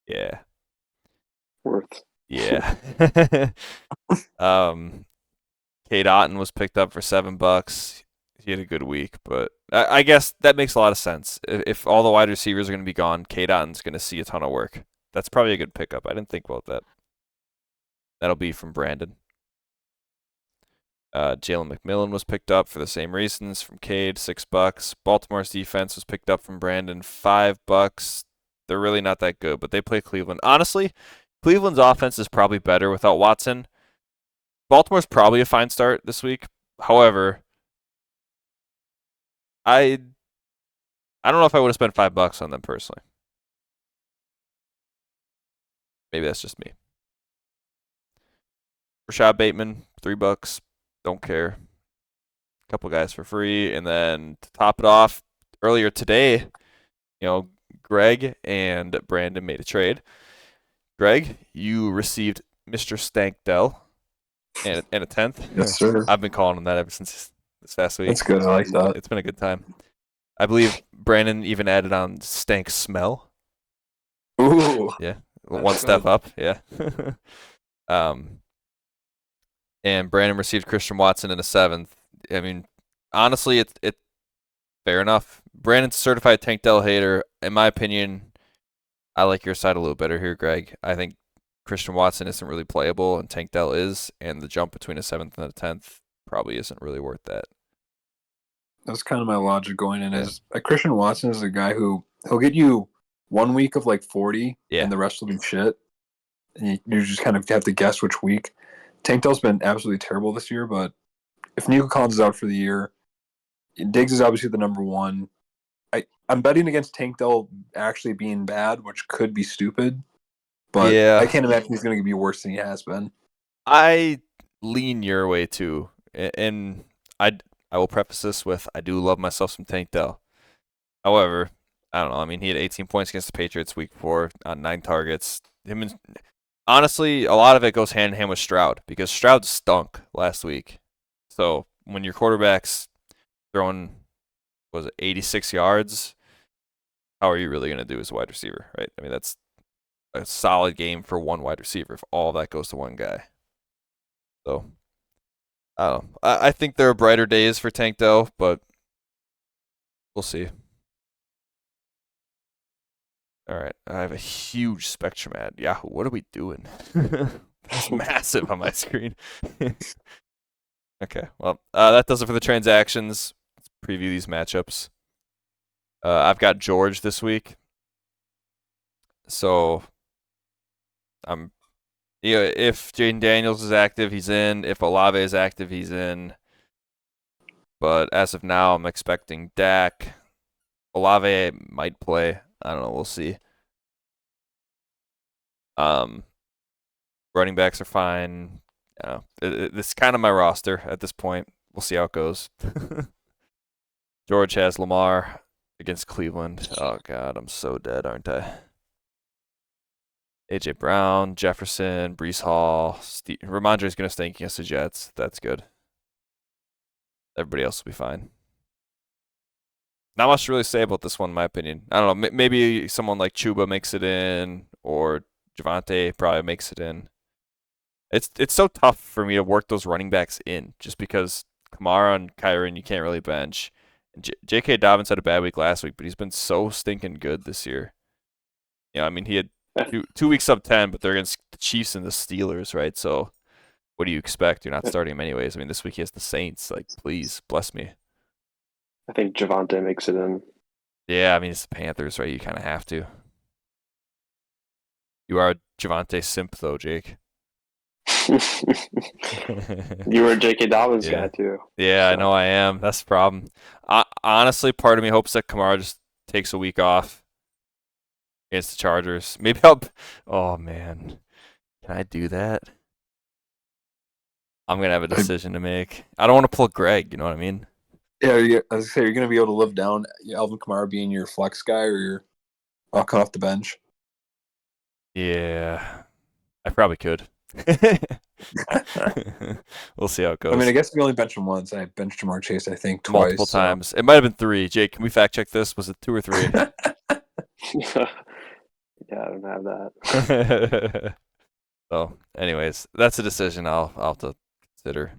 Yeah. Worth. Yeah. Cade Otton was picked up for $7. He had a good week, but I guess that makes a lot of sense. If all the wide receivers are going to be gone, Cade Otton's going to see a ton of work. That's probably a good pickup. I didn't think about that. That'll be from Brandon. Jalen McMillan was picked up for the same reasons from Cade, $6. Baltimore's defense was picked up from Brandon, $5. They're really not that good, but they play Cleveland. Honestly, Cleveland's offense is probably better without Watson. Baltimore's probably a fine start this week. However, I don't know if I would have spent $5 on them personally. Maybe that's just me. Rashad Bateman, $3. Don't care. A couple guys for free, and then to top it off, earlier today, you know, Greg and Brandon made a trade. Greg, you received Mr. Stankdell and a 10th. Yes, sir. I've been calling him that ever since this past week. That's good. I like that. It's been a good time. I believe Brandon even added on Stank Smell. Ooh. Yeah. One step up. Yeah. And Brandon received Christian Watson in a 7th. I mean, honestly, it's fair enough. Brandon's a certified Tank Dell hater. In my opinion, I like your side a little better here, Greg. I think Christian Watson isn't really playable, and Tank Dell is, and the jump between a 7th and a 10th probably isn't really worth that. That's kind of my logic going in. Is Christian Watson is a guy who he'll get you 1 week of like 40, and the rest will be shit. And you just kind of have to guess which week. Tank Dell's been absolutely terrible this year, but if Nico Collins is out for the year, Diggs is obviously the number one. I'm betting against Tank Dell actually being bad, which could be stupid, but I can't imagine he's going to be worse than he has been. I lean your way too, and I will preface this with I do love myself some Tank Dell. However, I don't know. I mean, he had 18 points against the Patriots week 4 on 9 targets. Honestly, a lot of it goes hand in hand with Stroud because Stroud stunk last week. So when your quarterback's throwing, 86 yards, how are you really going to do as a wide receiver, right? I mean, that's a solid game for one wide receiver if all that goes to one guy. So, I don't know. I think there are brighter days for Tank Dell, but we'll see. All right, I have a huge Spectrum ad. Yahoo, what are we doing? That's massive on my screen. Okay, well, that does it for the transactions. Let's preview these matchups. I've got George this week. So, if Jaden Daniels is active, he's in. If Olave is active, he's in. but as of now, I'm expecting Dak. Olave might play. I don't know. We'll see. Running backs are fine. This is kind of my roster at this point. We'll see how it goes. George has Lamar against Cleveland. Oh, God, I'm so dead, aren't I? A.J. Brown, Jefferson, Brees Hall. Ramondre's going to stink against the Jets. That's good. Everybody else will be fine. Not much to really say about this one, in my opinion. I don't know. Maybe someone like Chuba makes it in, or Javonte probably makes it in. It's so tough for me to work those running backs in, just because Kamara and Kyron you can't really bench. J.K. Dobbins had a bad week last week, but he's been so stinking good this year. I mean, he had two weeks sub 10, but they're against the Chiefs and the Steelers, right? So what do you expect? You're not starting him anyways. I mean, this week he has the Saints. Like, please, bless me. I think Javonte makes it in. Yeah, I mean, it's the Panthers, right? You kind of have to. You are a Javonte simp, though, Jake. You were a J.K. Dobbins guy, too. Yeah, so. I know I am. That's the problem. Honestly, part of me hopes that Kamara just takes a week off against the Chargers. Maybe I'll... Oh, man. Can I do that? I'm going to have a decision to make. I don't want to pull Greg, you know what I mean? Yeah, I was say you're going to be able to live down Alvin Kamara being your flex guy, or you're cut off the bench. Yeah, I probably could. We'll see how it goes. I mean, I guess we only benched him once. I benched Jamar Chase, I think, twice. Multiple times. It might have been 3. Jake, can we fact check this? Was it 2 or 3? Yeah, I don't have that. So, anyways, that's a decision I'll have to consider.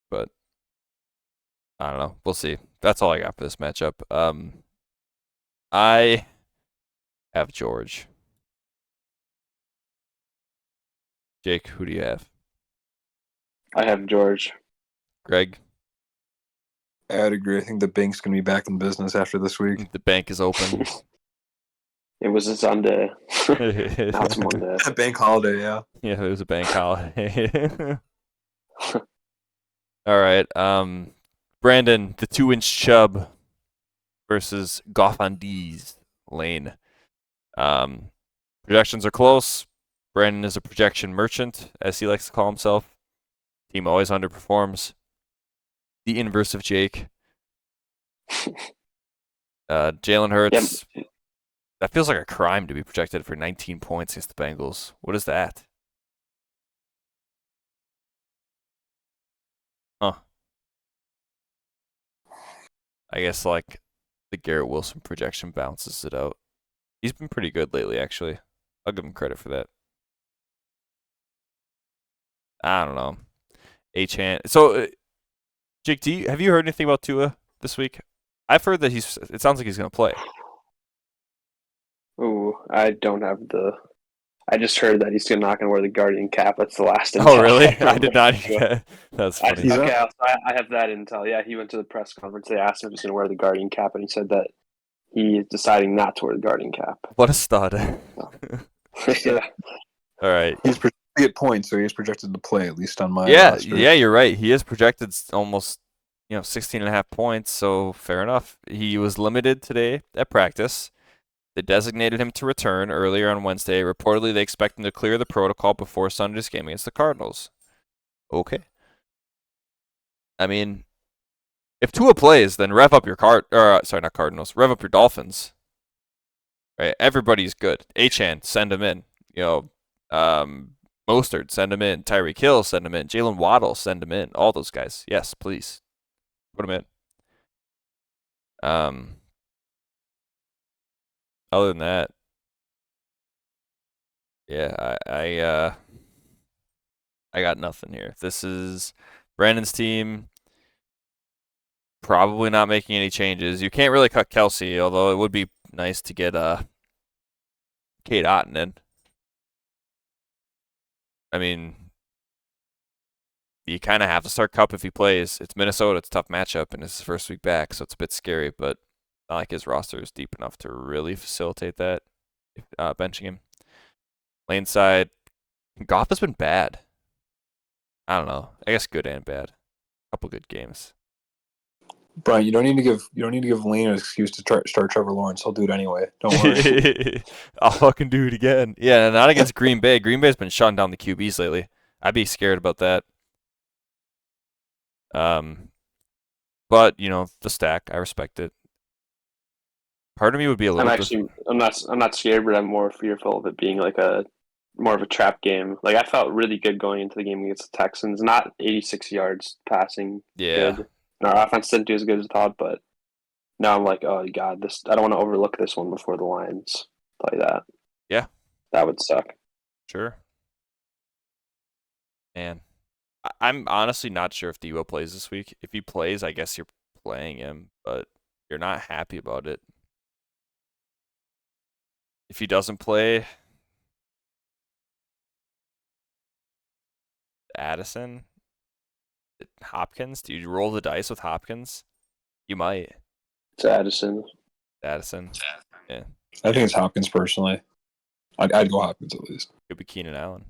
But I don't know. We'll see. That's all I got for this matchup. I have George. Jake, who do you have? I have George. Greg? I'd agree. I think the bank's going to be back in business after this week. The bank is open. It was a Sunday. Now it's Monday. A bank holiday, yeah. Yeah, it was a bank holiday. All right. Brandon, the 2-inch chub versus Goff on D's lane. Projections are close. Brandon is a projection merchant, as he likes to call himself. Team always underperforms. The inverse of Jake. Jalen Hurts. Yep. That feels like a crime to be projected for 19 points against the Bengals. What is that? Huh. I guess like the Garrett Wilson projection balances it out. He's been pretty good lately, actually. I'll give him credit for that. I don't know. H-hand. So, Jake, have you heard anything about Tua this week? I've heard that it sounds like he's going to play. Ooh, I don't have I just heard that he's not going to wear the Guardian cap. That's the last intel. Oh, really? I did not hear that. That's funny. I have that intel. Yeah, he went to the press conference. They asked him if he's going to wear the Guardian cap, and he said that he is deciding not to wear the Guardian cap. What a stud. Yeah. All right. He's projected to get points, so he's projected to play, at least on my roster. Yeah, you're right. He is projected almost 16.5 points, so fair enough. He was limited today at practice. They designated him to return earlier on Wednesday. Reportedly, they expect him to clear the protocol before Sunday's game against the Cardinals. Okay. I mean, if Tua plays, then rev up your rev up your Dolphins. Right? Everybody's good. Achane, send him in. Mostert, send him in. Tyreek Hill, send him in. Jalen Waddle, send him in. All those guys. Yes, please. Put him in. Other than that, yeah, I got nothing here. This is Brandon's team. Probably not making any changes. You can't really cut Kelsey, although it would be nice to get Kate Otten in. I mean, you kind of have to start Kupp if he plays. It's Minnesota. It's a tough matchup, and it's his first week back, so it's a bit scary, but not like his roster is deep enough to really facilitate that, benching him. Lane side, Goff has been bad. I don't know. I guess good and bad. A couple good games. Brian, you don't need to give Lane an excuse to start Trevor Lawrence. He'll do it anyway. Don't worry. I'll fucking do it again. Yeah, not against Green Bay. Green Bay's been shutting down the QBs lately. I'd be scared about that. But the stack, I respect it. Part of me would be a little. I'm not scared, but I'm more fearful of it being like more of a trap game. Like, I felt really good going into the game against the Texans. Not 86 yards passing. Yeah. Good. And our offense didn't do as good as I thought, but now I'm like, oh god, I don't want to overlook this one before the Lions play that. Yeah. That would suck. Sure. Man, I'm honestly not sure if Debo plays this week. If he plays, I guess you're playing him, but you're not happy about it. If he doesn't play, Addison, Hopkins, do you roll the dice with Hopkins? You might. It's Addison. Yeah. I think it's Hopkins personally. I'd go Hopkins at least. Could be Keenan Allen.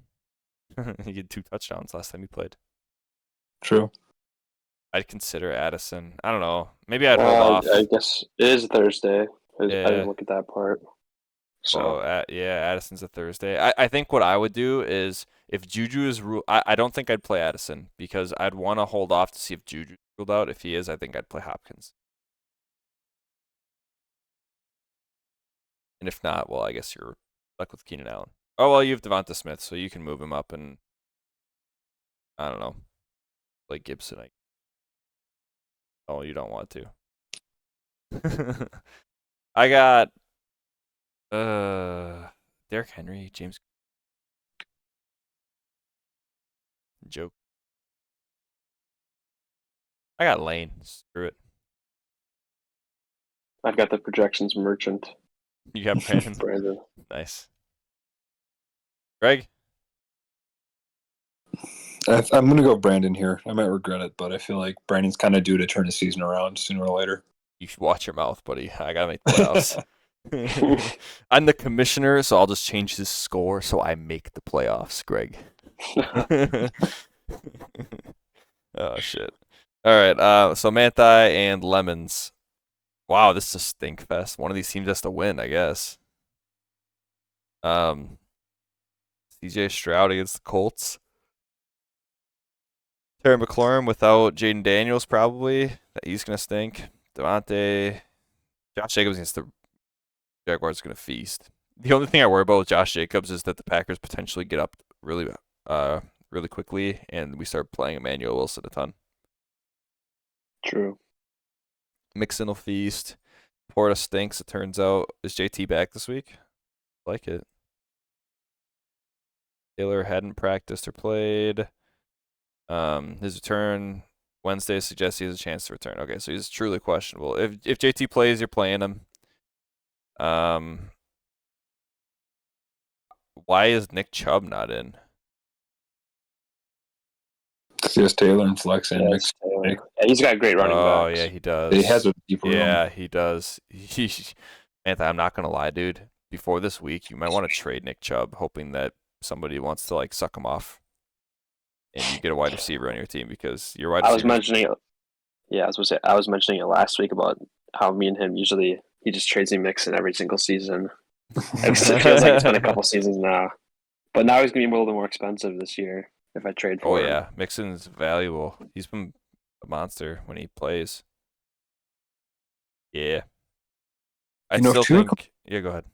He had 2 touchdowns last time he played. True. I'd consider Addison. I don't know. Maybe I'd hold off. I guess it is Thursday. I Yeah. didn't look at that part. So Addison's a Thursday. I think what I would do is if Juju is ruled, I don't think I'd play Addison because I'd want to hold off to see if Juju's ruled out. If he is, I think I'd play Hopkins. And if not, well, I guess you're stuck with Keenan Allen. Oh, well, you have Devonta Smith, so you can move him up and, I don't know, like Gibson. Oh, you don't want to. I got Derrick Henry, James Joke. I got Lane. Screw it. I've got the projections merchant. You got Brandon. Brandon. Nice. Greg? I'm going to go Brandon here. I might regret it, but I feel like Brandon's kind of due to turn the season around sooner or later. You should watch your mouth, buddy. I got to make the playoffs. I'm the commissioner, so I'll just change his score so I make the playoffs, Greg. Oh, shit. All right, so Manti and Lemons. Wow, this is a stink fest. One of these teams has to win, I guess. CJ Stroud against the Colts. Terry McLaurin without Jaden Daniels, probably. He's going to stink. Devontae. Josh Jacobs against the Jaguars is going to feast. The only thing I worry about with Josh Jacobs is that the Packers potentially get up really quickly, and we start playing Emmanuel Wilson a ton. True. Mixon will feast. Porta stinks, it turns out. Is JT back this week? I like it. Taylor hadn't practiced or played. His return Wednesday suggests he has a chance to return. Okay, so he's truly questionable. If JT plays, you're playing him. Why is Nick Chubb not in? He has Taylor and Flex and Yeah, he's got great running backs. Oh yeah, he does. He has a deep room. Yeah, he does. Anthony, I'm not gonna lie, dude. Before this week, you might want to trade Nick Chubb, hoping that somebody wants to suck him off, and you get a wide receiver on your team because your wide receiver. I was mentioning it last week about how me and him usually he just trades me Mixon every single season. It feels like it's been a couple seasons now, but now he's gonna be a little more expensive this year if I trade for him. Oh yeah, Mixon's valuable. He's been a monster when he plays. Yeah. I still think. Yeah, go ahead.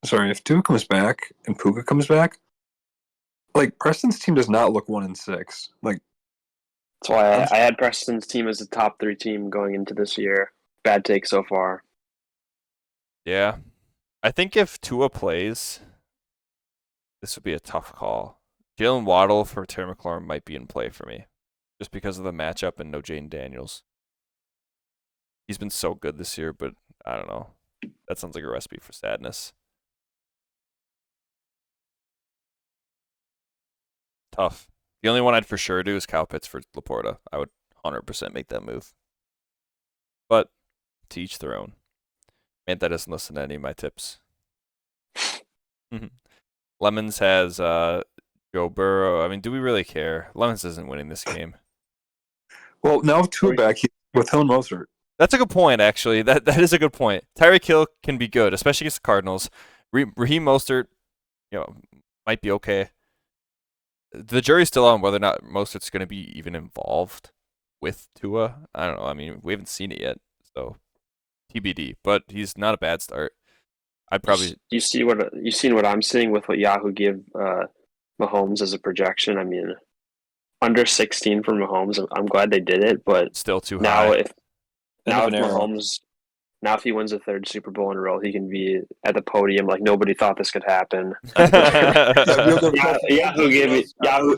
Sorry, if Tua comes back and Puka comes back, Preston's team does not look 1-6. That's why I had Preston's team as a top 3 team going into this year. Bad take so far. Yeah. I think if Tua plays, this would be a tough call. Jalen Waddle for Terry McLaurin might be in play for me, just because of the matchup and no Jaden Daniels. He's been so good this year, but I don't know. That sounds like a recipe for sadness. Tough. The only one I'd for sure do is Kyle Pitts for Laporta. I would 100% make that move. But to each their own. Man, that doesn't listen to any of my tips. Lemons has Joe Burrow. I mean, do we really care? Lemons isn't winning this game. Well, now Tua back, with Hill and Mostert. That's a good point, actually. That is a good point. Tyreek Hill can be good, especially against the Cardinals. Raheem Mostert, might be okay. The jury's still on whether or not Mostert's going to be even involved with Tua. I don't know. I mean, we haven't seen it yet, so TBD. But he's not a bad start. I'd probably. You seen what I'm seeing with what Yahoo gave Mahomes as a projection. I mean, under 16 for Mahomes. I'm glad they did it, but still too high. Now if he wins a third Super Bowl in a row, he can be at the podium like nobody thought this could happen. Yahoo gave me Yahoo.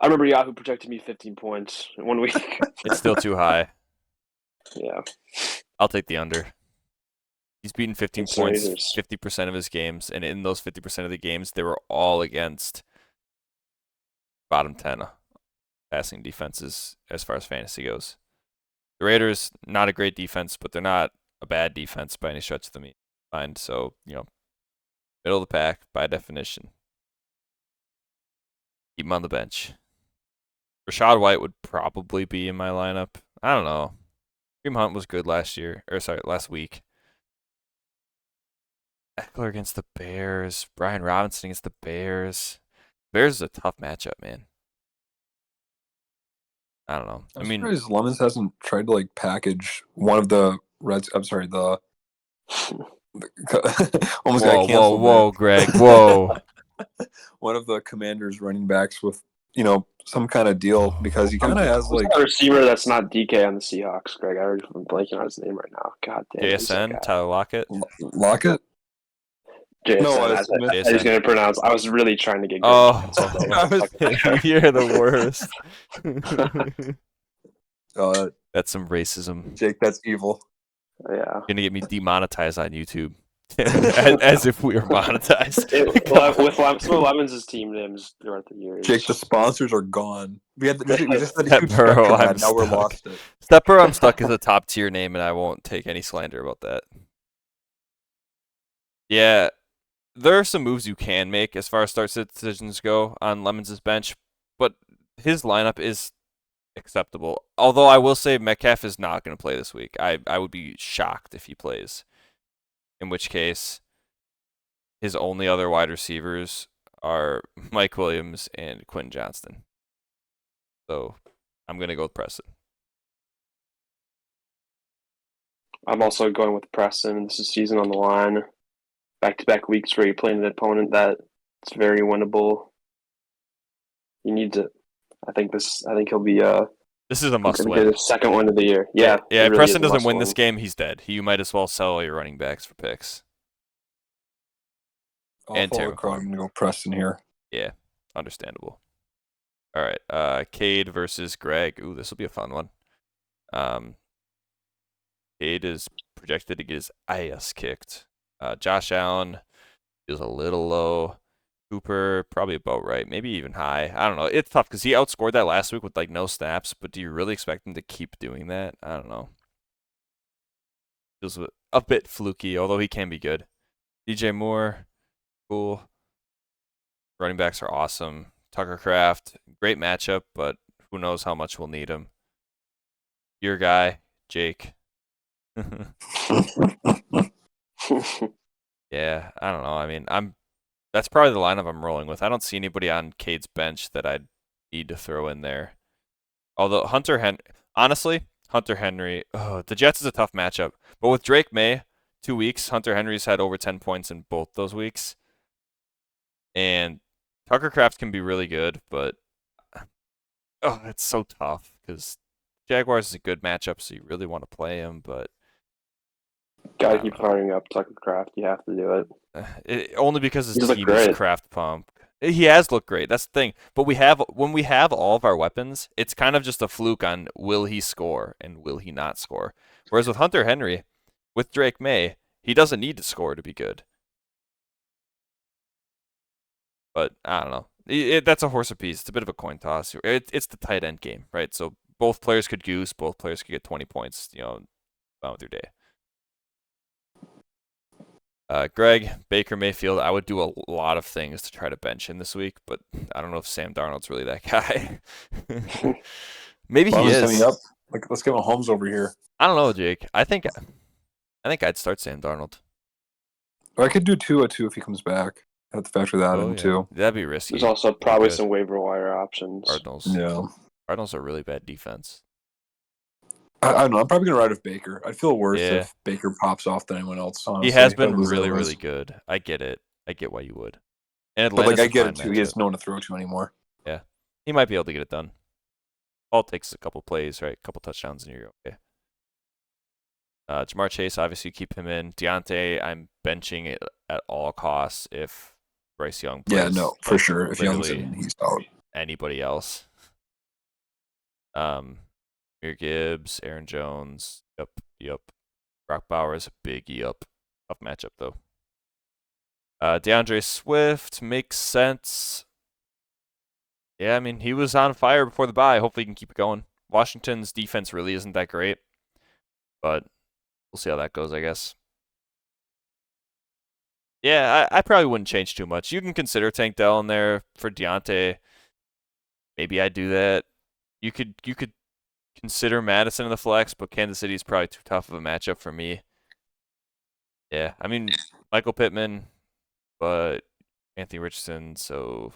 I remember Yahoo projected me 15 points in 1 week. It's still too high. Yeah. I'll take the under. He's beaten 15 points 50% of his games, and in those 50% of the games, they were all against bottom 10 passing defenses as far as fantasy goes. The Raiders, not a great defense, but they're not a bad defense by any stretch of the mind. So, middle of the pack by definition. Keep him on the bench. Rashad White would probably be in my lineup. I don't know. Kareem Hunt was good last week. Eckler against the Bears. Brian Robinson against the Bears. Bears is a tough matchup, man. I don't know. I'm surprised Lemons hasn't tried to package one of the Reds. I'm sorry, the almost got canceled. Whoa, Greg, whoa. One of the Commanders running backs with some kind of deal, because he kind of has a receiver that's not DK on the Seahawks. Greg, I'm blanking on his name right now. God damn. JSN, Tyler Lockett. Lockett. JSN, no, I was going to pronounce. I was really trying to get good. You're the worst. That's some racism. Jake, that's evil. Yeah. You're going to get me demonetized on YouTube. as if we were monetized. With some of Lemons' team names throughout the years. Jake, the sponsors are gone. We just had Step Burrow, I'm now stuck. We're lost it. Step Burrow, I'm stuck as a top tier name, and I won't take any slander about that. Yeah. There are some moves you can make as far as start decisions go on Lemons' bench, but his lineup is acceptable. Although I will say Metcalf is not going to play this week. I would be shocked if he plays. In which case, his only other wide receivers are Mike Williams and Quentin Johnston. So I'm going to go with Preston. I'm also going with Preston. This is season on the line. Back-to-back weeks where you're playing an opponent that's very winnable. He needs it. I think he'll be this is a must-win. The second one of the year. Yeah. If Preston doesn't win this game, he's dead. You might as well sell all your running backs for picks. I'm going to go Preston here. Yeah, understandable. All right, Cade versus Greg. Ooh, this will be a fun one. Cade is projected to get his ass kicked. Josh Allen is a little low. Cooper, probably about right. Maybe even high. I don't know. It's tough because he outscored that last week with no snaps, but do you really expect him to keep doing that? I don't know. Feels a bit fluky, although he can be good. DJ Moore, cool. Running backs are awesome. Tucker Kraft, great matchup, but who knows how much we'll need him. Your guy, Jake. Yeah, I don't know. I mean, that's probably the lineup I'm rolling with. I don't see anybody on Cade's bench that I'd need to throw in there. Although Hunter Henry, the Jets is a tough matchup. But with Drake May, 2 weeks, Hunter Henry's had over 10 points in both those weeks. And Tucker Kraft can be really good, but it's so tough because Jaguars is a good matchup, so you really want to play him, but gotta keep firing up Tucker Kraft. You have to do it. Only because his team is Kraft pump. He has looked great. That's the thing. But when we have all of our weapons, it's kind of just a fluke on will he score and will he not score. Whereas with Hunter Henry, with Drake May, he doesn't need to score to be good. But I don't know. That's a horse apiece. It's a bit of a coin toss. It's the tight end game, right? So both players could goose. Both players could get 20 points. On with your day. Greg, Baker Mayfield, I would do a lot of things to try to bench him this week, but I don't know if Sam Darnold's really that guy. Maybe he is. Like, let's get Mahomes over here. I don't know, Jake. I think I'd start Sam Darnold. Or I could do 2-2 if he comes back. I have to factor that in too. That'd be risky. There's also probably some waiver wire options. Cardinals. Yeah. Cardinals are really bad defense. I don't know. I'm probably gonna ride with Baker. I'd feel worse if Baker pops off than anyone else. Honestly. He has been really good. I get it. I get why you would. And but like I get it too. He has no one to throw to anymore. Yeah, he might be able to get it done. All it takes is a couple plays, right? A couple touchdowns, and you're okay. Jamar Chase, obviously, keep him in. Deontay, I'm benching it at all costs if Bryce Young plays. Yeah, no, for sure. If Young's in, he's out. Anybody else? Mir Gibbs, Aaron Jones. Yep. Brock Bowers, a big yup. Tough matchup though. DeAndre Swift makes sense. Yeah, I mean he was on fire before the bye. Hopefully he can keep it going. Washington's defense really isn't that great, but we'll see how that goes, I guess. Yeah, I probably wouldn't change too much. You can consider Tank Dell in there for Deontay. Maybe I'd do that. You could consider Madison in the flex, but Kansas City is probably too tough of a matchup for me. Yeah, I mean Michael Pittman, but Anthony Richardson, so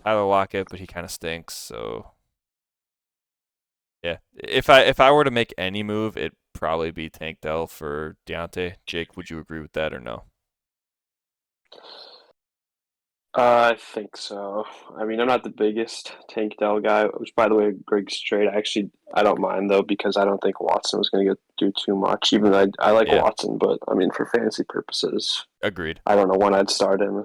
Tyler Lockett, but he kind of stinks. So yeah, if I were to make any move, it'd probably be Tank Dell for Deontay. Jake, would you agree with that or no? I think so. I mean, I'm not the biggest Tank Dell guy, which, by the way, Greg's straight. I don't mind, though, because I don't think Watson was going to do too much, even though I like Watson, but, I mean, for fantasy purposes. Agreed. I don't know when I'd start him.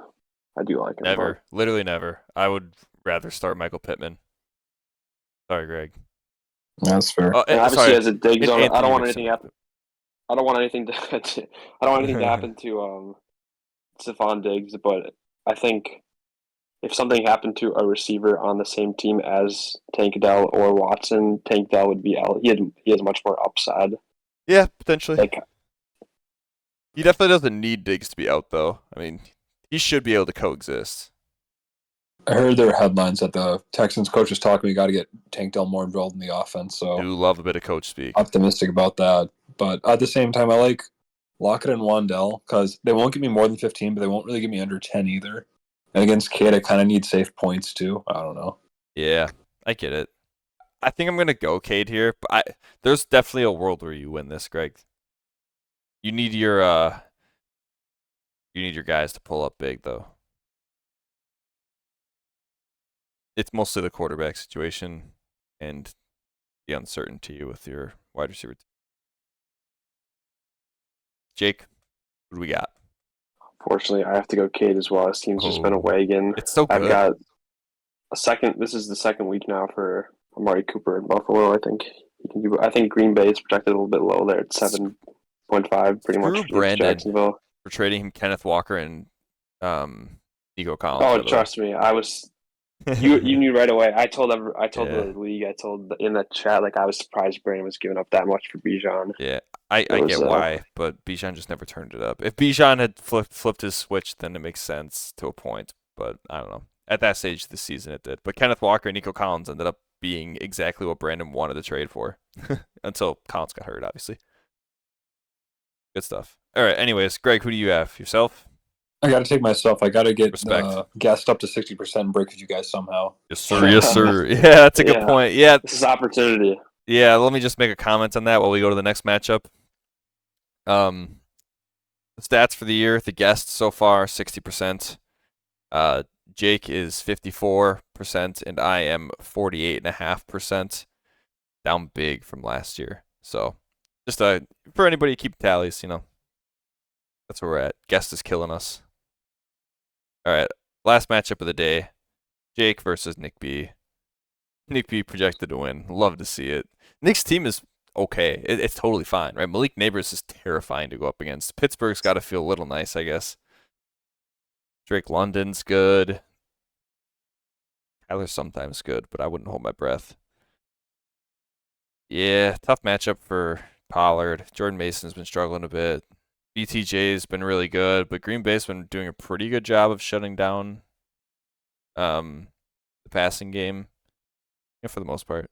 I do like him. Never. Literally never. I would rather start Michael Pittman. Sorry, Greg. That's fair. And obviously, as a dig zone, I don't want anything to happen. I don't want anything to happen to Stephon Diggs, but I think if something happened to a receiver on the same team as Tank Dell or Watson, Tank Dell would be out. He has much more upside. Yeah, potentially. He definitely doesn't need Diggs to be out, though. I mean, he should be able to coexist. I heard there were headlines that the Texans coach was talking. We got to get Tank Dell more involved in the offense. So do love a bit of coach speak. Optimistic about that, but at the same time, I like Lockett and Wandell because they won't give me more than 15, but they won't really give me under 10 either. And against Cade, I kind of need safe points too. I don't know. Yeah, I get it. I think I'm gonna go Cade here, but there's definitely a world where you win this, Greg. You need your guys to pull up big though. It's mostly the quarterback situation and the uncertainty with your wide receiver. Jake, what do we got? Fortunately, I have to go Cade as well. His team's just been a wagon. It's so good. I've got this is the second week now for Amari Cooper in Buffalo. I think he can do. I think Green Bay is projected a little bit low there at 7.5, pretty much. Brandon for trading him Kenneth Walker and Nico Collins. Oh, trust me, I was. You knew right away. I told the league. I told in the chat I was surprised Brandon was giving up that much for Bijan. Yeah, I get why, but Bijan just never turned it up. If Bijan had flipped his switch, then it makes sense to a point. But I don't know. At that stage of the season, it did. But Kenneth Walker and Nico Collins ended up being exactly what Brandon wanted to trade for, until Collins got hurt, obviously. Good stuff. All right. Anyways, Greg, who do you have? Yourself? I got to take myself. I got to get gassed up to 60% and break with you guys somehow. Yes, sir. Yes, sir. Yeah, that's a good point. Yeah, this is opportunity. Yeah, let me just make a comment on that while we go to the next matchup. The stats for the year: the guest so far 60%. Jake is 54%, and I am 48.5%. Down big from last year. So, just for anybody to keep tallies, that's where we're at. Guest is killing us. All right, last matchup of the day: Jake versus Nick B. Nick B projected to win. Love to see it. Nick's team is okay. It's totally fine, right? Malik Neighbors is terrifying to go up against. Pittsburgh's got to feel a little nice, I guess. Drake London's good. Kyler's sometimes good, but I wouldn't hold my breath. Yeah, tough matchup for Pollard. Jordan Mason's been struggling a bit. BTJ's been really good, but Green Bay's been doing a pretty good job of shutting down the passing game, for the most part.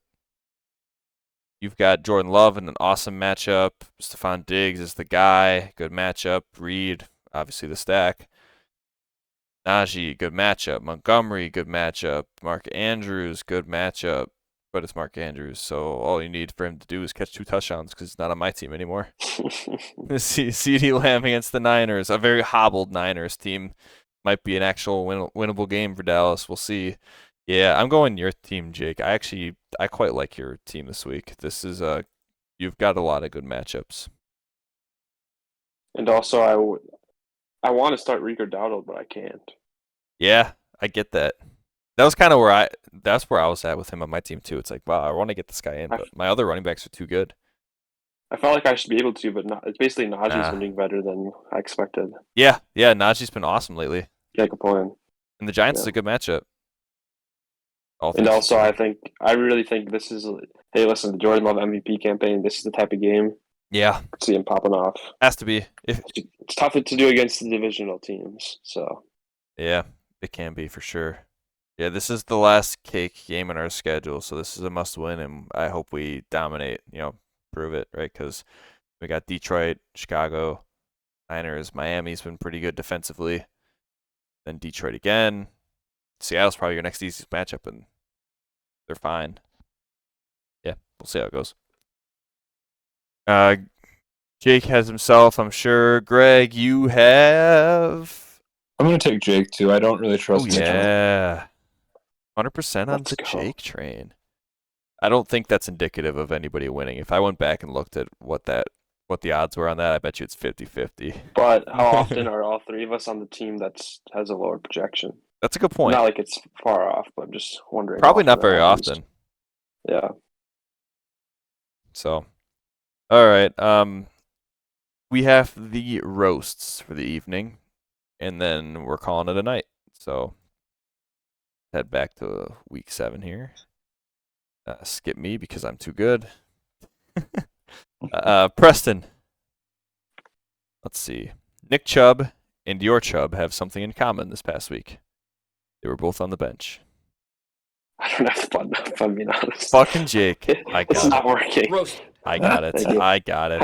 You've got Jordan Love in an awesome matchup. Stephon Diggs is the guy. Good matchup. Reed, obviously the stack. Najee, good matchup. Montgomery, good matchup. Mark Andrews, good matchup. But it's Mark Andrews, so all you need for him to do is catch 2 touchdowns because he's not on my team anymore. CeeDee Lamb against the Niners, a very hobbled Niners team. Might be an actual winnable game for Dallas. We'll see. Yeah, I'm going your team, Jake. I quite like your team this week. This is you've got a lot of good matchups. And also, I want to start Rico Dowdle, but I can't. Yeah, I get that. That was kind of that's where I was at with him on my team too. It's like, wow, I want to get this guy in, but my other running backs are too good. I felt like I should be able to, but it's basically Najee's been doing better than I expected. Yeah, Najee's been awesome lately. Can't complain. And the Giants is a good matchup. And also, I really think this is. Hey, listen, the Jordan Love MVP campaign. This is the type of game. Yeah, see him popping off. Has to be. It's tough to do against the divisional teams. So. Yeah, it can be for sure. Yeah, this is the last cake game in our schedule, so this is a must-win, and I hope we dominate. Prove it, right? Because we got Detroit, Chicago, Niners, Miami's been pretty good defensively. Then Detroit again. Seattle's probably your next easiest matchup, and they're fine. Yeah, we'll see how it goes. Jake has himself, I'm sure. Greg, you have. I'm gonna take Jake too. I don't really trust. Yeah, 100% on the Jake train. I don't think that's indicative of anybody winning. If I went back and looked at what the odds were on that, I bet you it's 50-50. But how often are all 3 of us on the team that has a lower projection? That's a good point. Not like it's far off, but I'm just wondering. Probably not very often. Yeah. So, all right. We have the roasts for the evening, and then we're calling it a night. So, head back to week 7 here. Skip me because I'm too good. Preston. Let's see. Nick Chubb and your Chubb have something in common this past week. They were both on the bench. I don't have fun, if I'm being honest. Fucking Jake. It's not working. I got it. I got it.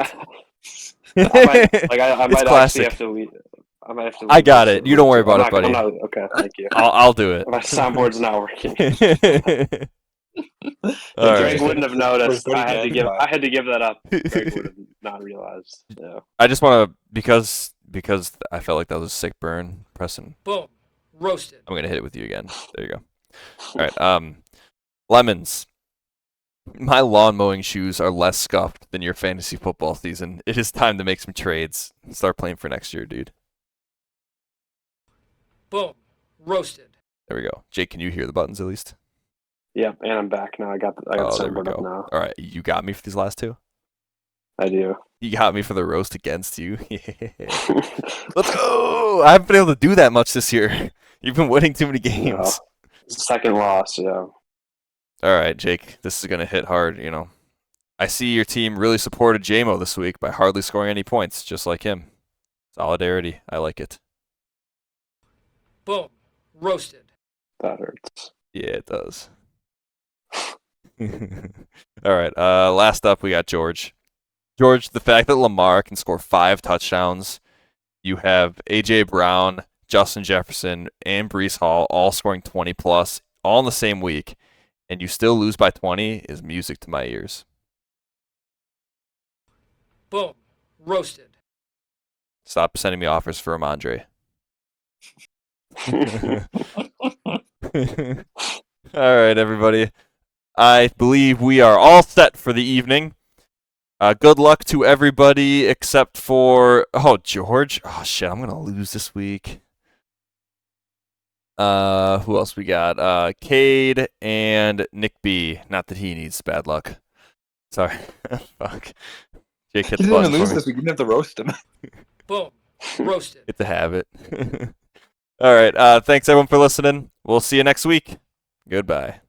I might classic. actually have to leave. I might have to. I got it. You don't worry about it, buddy. Okay, thank you. I'll do it. My soundboard's not working. Greg wouldn't have noticed. I had to give that up. Greg would have not realized. Yeah. I just want to because I felt like that was a sick burn. Preston. Boom. Roasted. I'm gonna hit it with you again. There you go. All right. Lemons. My lawn mowing shoes are less scuffed than your fantasy football season. It is time to make some trades. Start playing for next year, dude. Boom. Roasted. There we go. Jake, can you hear the buttons at least? Yeah, and I'm back now. I got the soundboard up now. All right, you got me for these last 2? I do. You got me for the roast against you. Let's go! I haven't been able to do that much this year. You've been winning too many games. Second loss, yeah. All right, Jake, this is going to hit hard, I see your team really supported JMO this week by hardly scoring any points, just like him. Solidarity. I like it. Boom. Roasted. That hurts. Yeah, it does. All right, last up we got George. George, the fact that Lamar can score 5 touchdowns, you have A.J. Brown, Justin Jefferson, and Breece Hall all scoring 20+, all in the same week, and you still lose by 20 is music to my ears. Boom. Roasted. Stop sending me offers for Ramondre. All right, everybody. I believe we are all set for the evening. Good luck to everybody except for George. Oh shit, I'm gonna lose this week. Who else we got? Cade and Nick B. Not that he needs bad luck. Sorry. Fuck. Jake hit the button. He didn't even lose this week. You didn't have to roast him. Boom. Roasted. It's a habit. All right. Thanks everyone for listening. We'll see you next week. Goodbye.